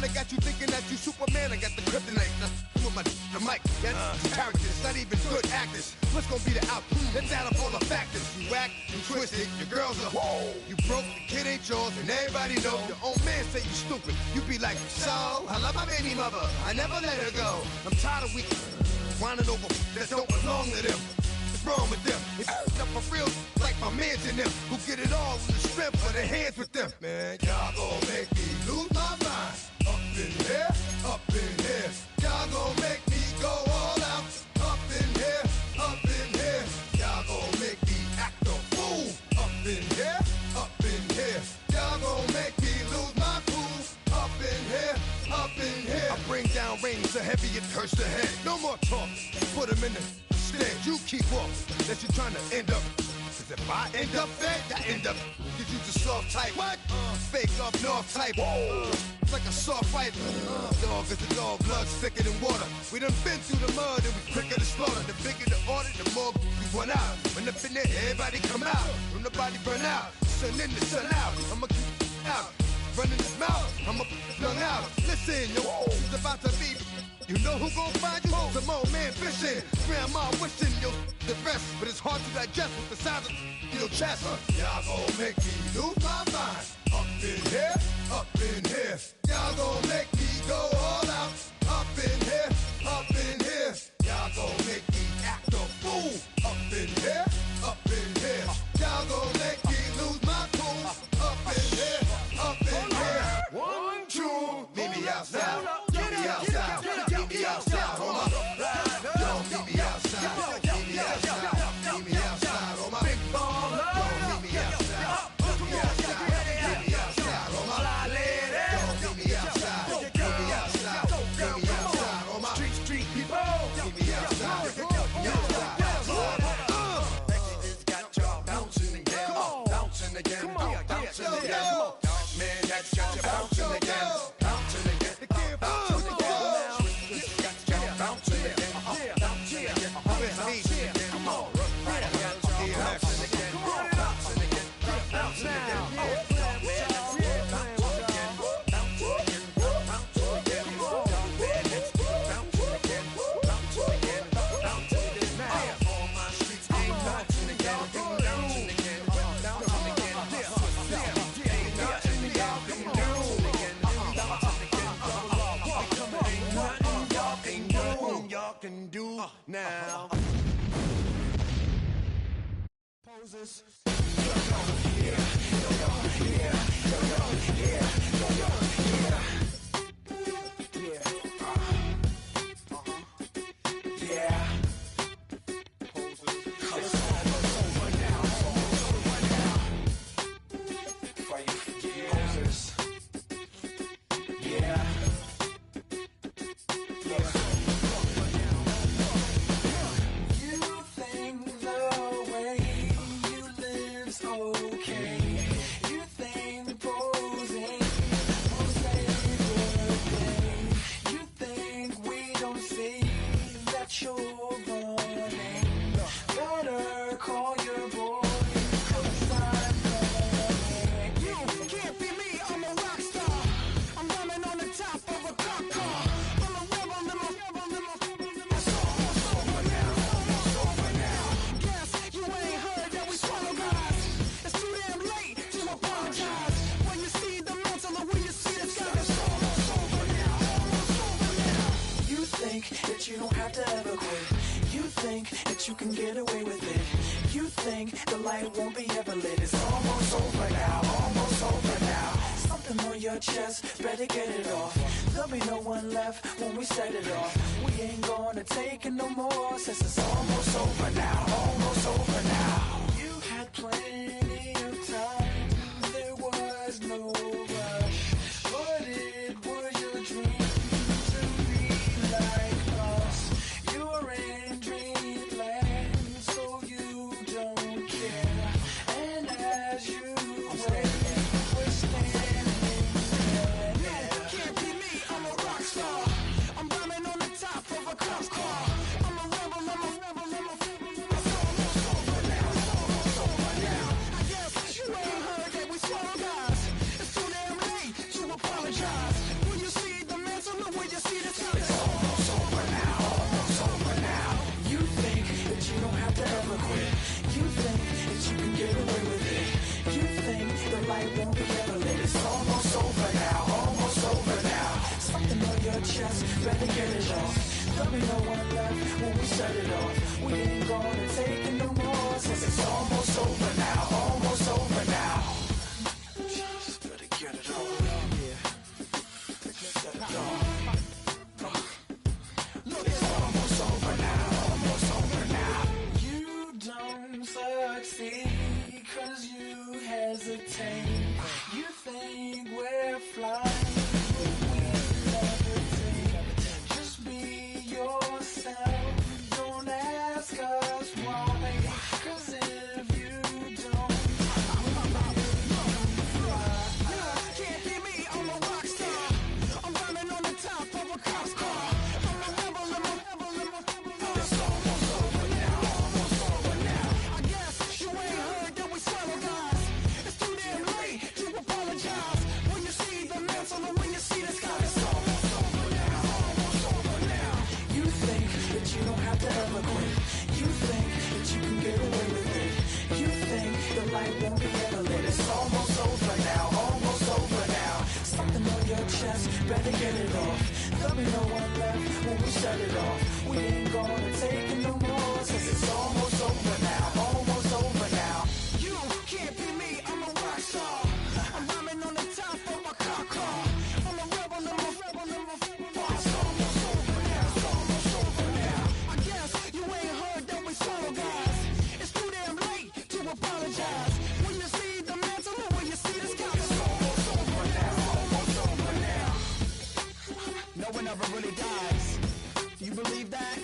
they got you thinking that you Superman, I got the kryptonite. With my the mic, that's characters, not even good actors. What's gonna be the outcome? Let's add up all the factors. You whack, you twisted, your girls are you broke, the kid ain't yours, and everybody know. Your own man say you stupid. You be like, so, I love my baby mother, I never let her go. I'm tired of weak whining over that don't belong to them. What's wrong with them? It's up for real, like my mans in them, who get it all in the strength of their hands with them. Man, y'all gon' make me lose my mind. Up in here, up in here. Y'all gon' make me go all out. Up in here, up in here. Y'all gon' make me act a fool. Up in here, up in here. Y'all gon' make me lose my cool. Up in here, up in here. I bring down rain so heavy it hurts the head. No more talk, put them in the stand. You keep off, that you trying to end up. Cause if I end up dead, I end up. Cause you the soft type. What? Fake up north type. It's like a soft fight. Dog is a dog, blood thicker than water. We done been through the mud and we quicker to slaughter. The bigger the order, the more we run out. When up in there, everybody come out. When the body burn out, sun in the sun out. I'ma keep out. Running his mouth, I'ma flung out. Listen, yo, it's about to be. You know who gon' find you? Some old man fishing. Grandma wishing you'll the rest. But it's hard to digest with the size of your chest. Y'all gon' make me lose my mind. Up in here, up in here. Y'all gon' make me go all out. Up in here, up in here. Y'all gon' make me act a fool. Up in here, up in here. Y'all gon' make me lose my cool. Up in here, up in here. 1, 2, meet me outside. Meet me outside. Meet me outside, hold my. Don't meet me outside. Meet me outside. Meet me outside, hold my. Big ball. Don't meet me outside. Meet me outside. Meet me outside, hold my. Don't meet me outside. Meet me outside. Meet me outside, hold my. Street people. Meet me outside. Meet me outside. It's got y'all bouncing again. Bouncing again. Bouncing again. Man, that's got you bouncing again. Bouncing again. Can do now. Poses. that you can get away with it. You think the light won't be ever lit. It's almost over now, almost over now. Something on your chest, better get it off. There'll be no one left when we set it off. We ain't gonna take it no more, since it's almost over now, almost over now. You had plenty of time, there was no rush, but it was your dream to be like us. You're in dreamland, so you don't care. And as you wait, we're standing there. No, can't be me, I'm a rock star. I'm rhyming on the top of a cop car. I'm a rebel, I'm a rebel, I'm a rebel. It's almost over now, it's almost over now. I guess you ain't heard that we swallow guys. It's too damn late to apologize. When you see the mantle, look when you see the time. It's almost over now, almost over now. You think that you don't have to ever quit. You think that you can get away with it. You think the light won't be ever lit. It's almost over now, almost over now. Something on your chest, better get it off. There'll be no one left when we set it off. We ain't gonna take it no more, since it's almost over now, almost over now. Just better get it off. Yeah. Set it off. Look, it's almost over now, almost over now. You don't succeed 'cause you hesitate. You think we're flying, but we levitate. Just be yourself, don't ask us why. 'Cause if you don't, can't be me, I'm a rock star. I'm running on the top of a cop's car. I'm a rebel, I'm a rebel, I'm a rebel. It's almost over now, almost over now. I guess you ain't heard that we swallow guys. It's too damn late to apologize. When you see the mantle and when you see the sky, it's almost over now, almost over now. You think that you don't have to ever quit. You think that you can get away with it. You think the light won't be ever lit. It's almost over now, almost over now. Something on your chest, better get it off. There'll be no one left when we set it off. We ain't gonna take it no more, since it's almost over now, almost over now. You can't be me, I'm a rock star. I'm rhyming on the top of my car. I'm a rebel, I'm a rebel, I'm a rebel. It's almost over now, it's almost over now. I guess you ain't heard that we swallow guys. It's too damn late to apologize. When you see the mantle and when you see the sky, it's almost over now, almost over now. No one ever really dies. You believe that?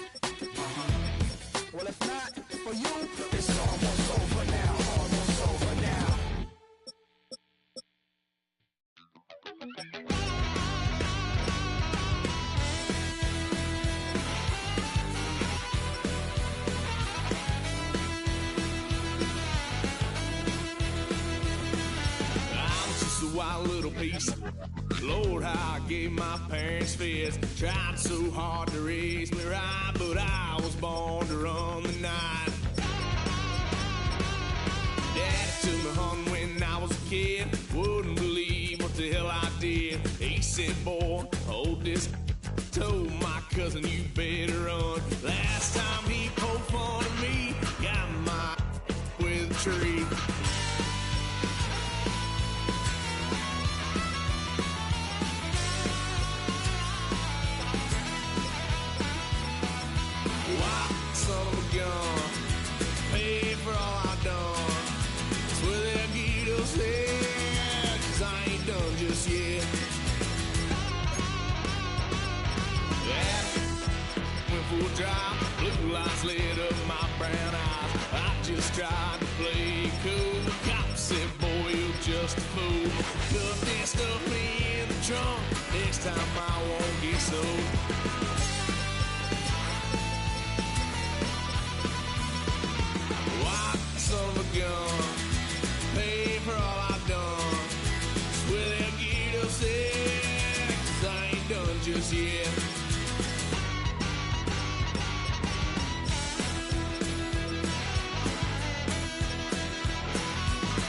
Well, if not, for you, it's almost over now, almost over now. I'm just a wild little piece. Lord, how I gave my parents fits. Tried so hard to raise me right, but I was born to run the night. Daddy took me hunting when I was a kid. Wouldn't believe what the hell I did. He said, boy, hold this. Told my cousin, you better run. Last time he poked fun at me, got my with a tree. Son of a gun, paid for all I've done. Swear they'll get us there, 'cause I ain't done just yet. Yeah, went for a drive, blue lights lit up my brown eyes. I just tried to play cool. The cop said, boy, you're just a fool. Cut that stuff in the trunk, next time I won't get sold. Son of a gun, pay for all I've done. Swear they'll get us there, 'cause I ain't done just yet.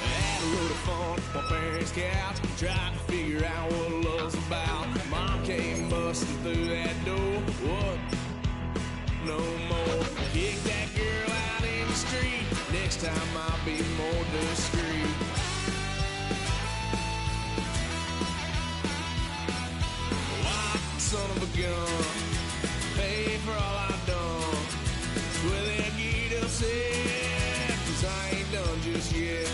Had a load of fun on my parents' couch, tried to figure out what love's about. Mom came busting through that door, what? No more. Kick that girl time I'll be more discreet. Wild son of a gun, pay for all I've done. Well, they get upset, 'cause I ain't done just yet.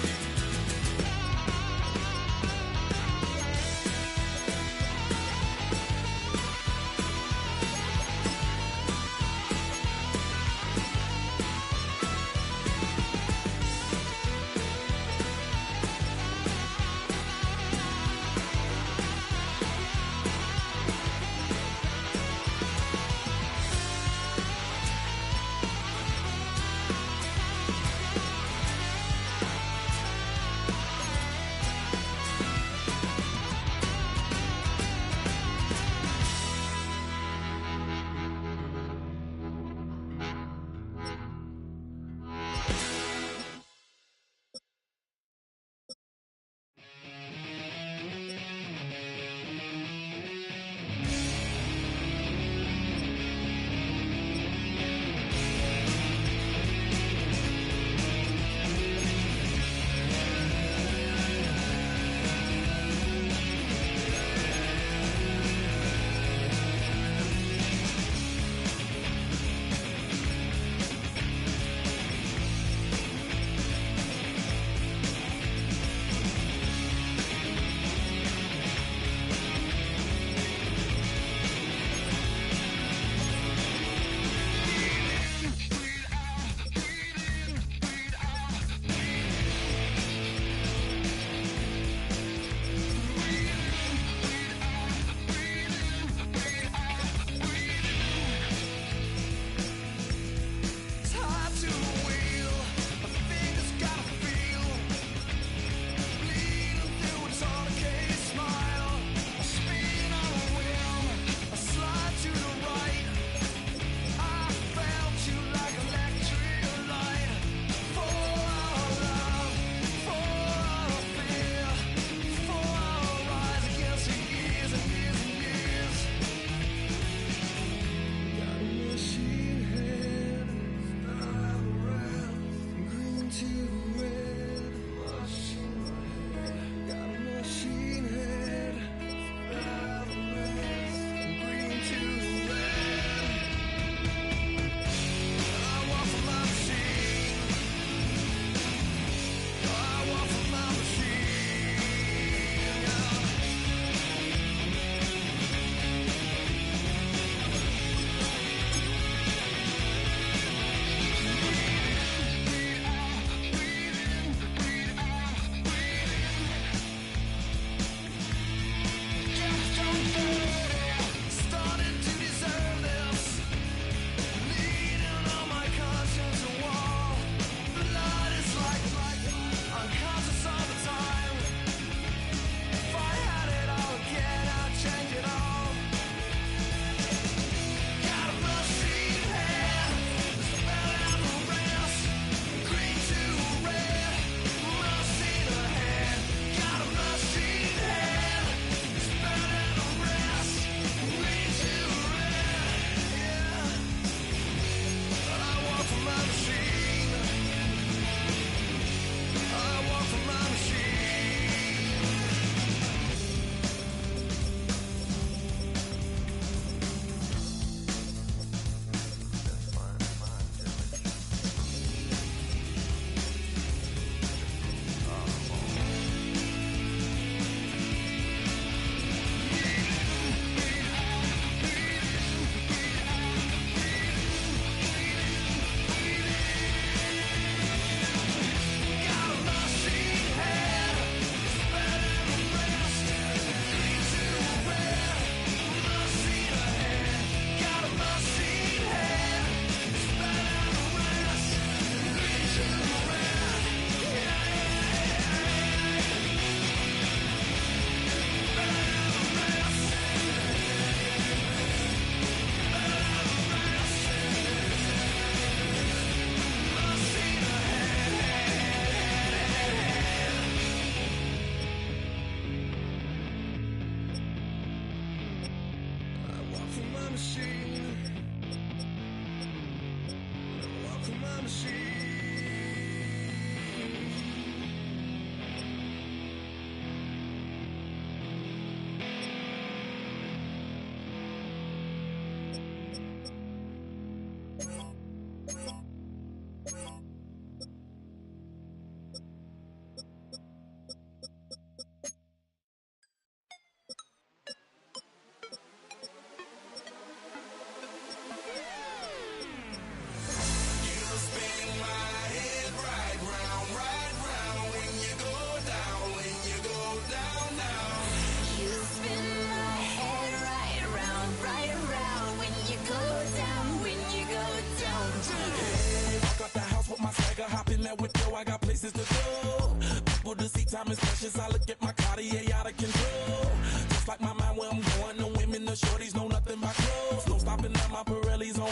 time is precious. I look at my Cartier out of control. Just like my mind where I'm going. The women, the shorties know nothing but clothes. No stopping at my Pirelli's on.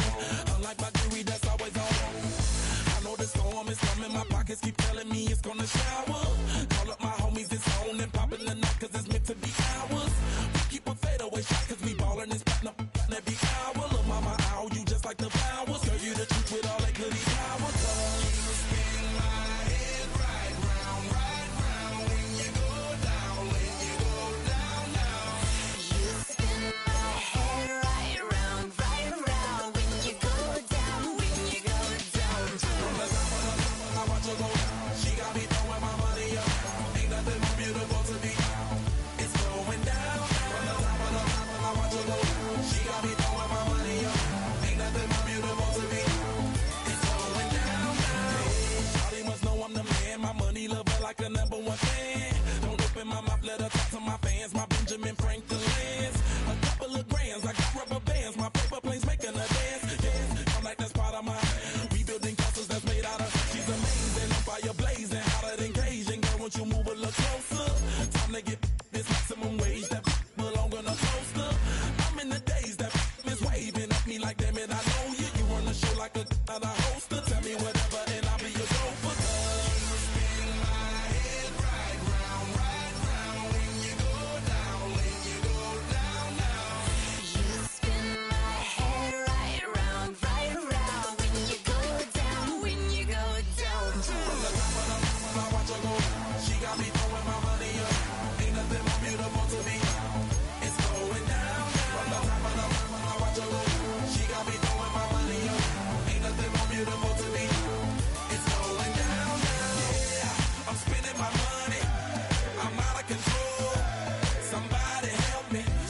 Unlike my jewelry that's always on. I know the storm is coming. My pockets keep telling me it's gonna shower. Call up my homies, it's on and popping the night cause it's meant to be ours. We keep a fadeaway shot cause we ballin' and spittin' up every hour. Look mama, ow, you just like the flowers. Girl, you the truth with all that goody power. You spin my head right round when you go down, when you go down, down. You spin my head right round when you go down, when you go down. From the top of the top, I watch her go down. She got me throwing my money up. Ain't nothing more beautiful to me. It's going down. From the top of the top, I watch her go down. She got me throwing my money up. Ain't nothing more beautiful to me. It's going down, down. Shawty must know I'm the man. My money lover like a #1 fan. Don't open my mouth, let her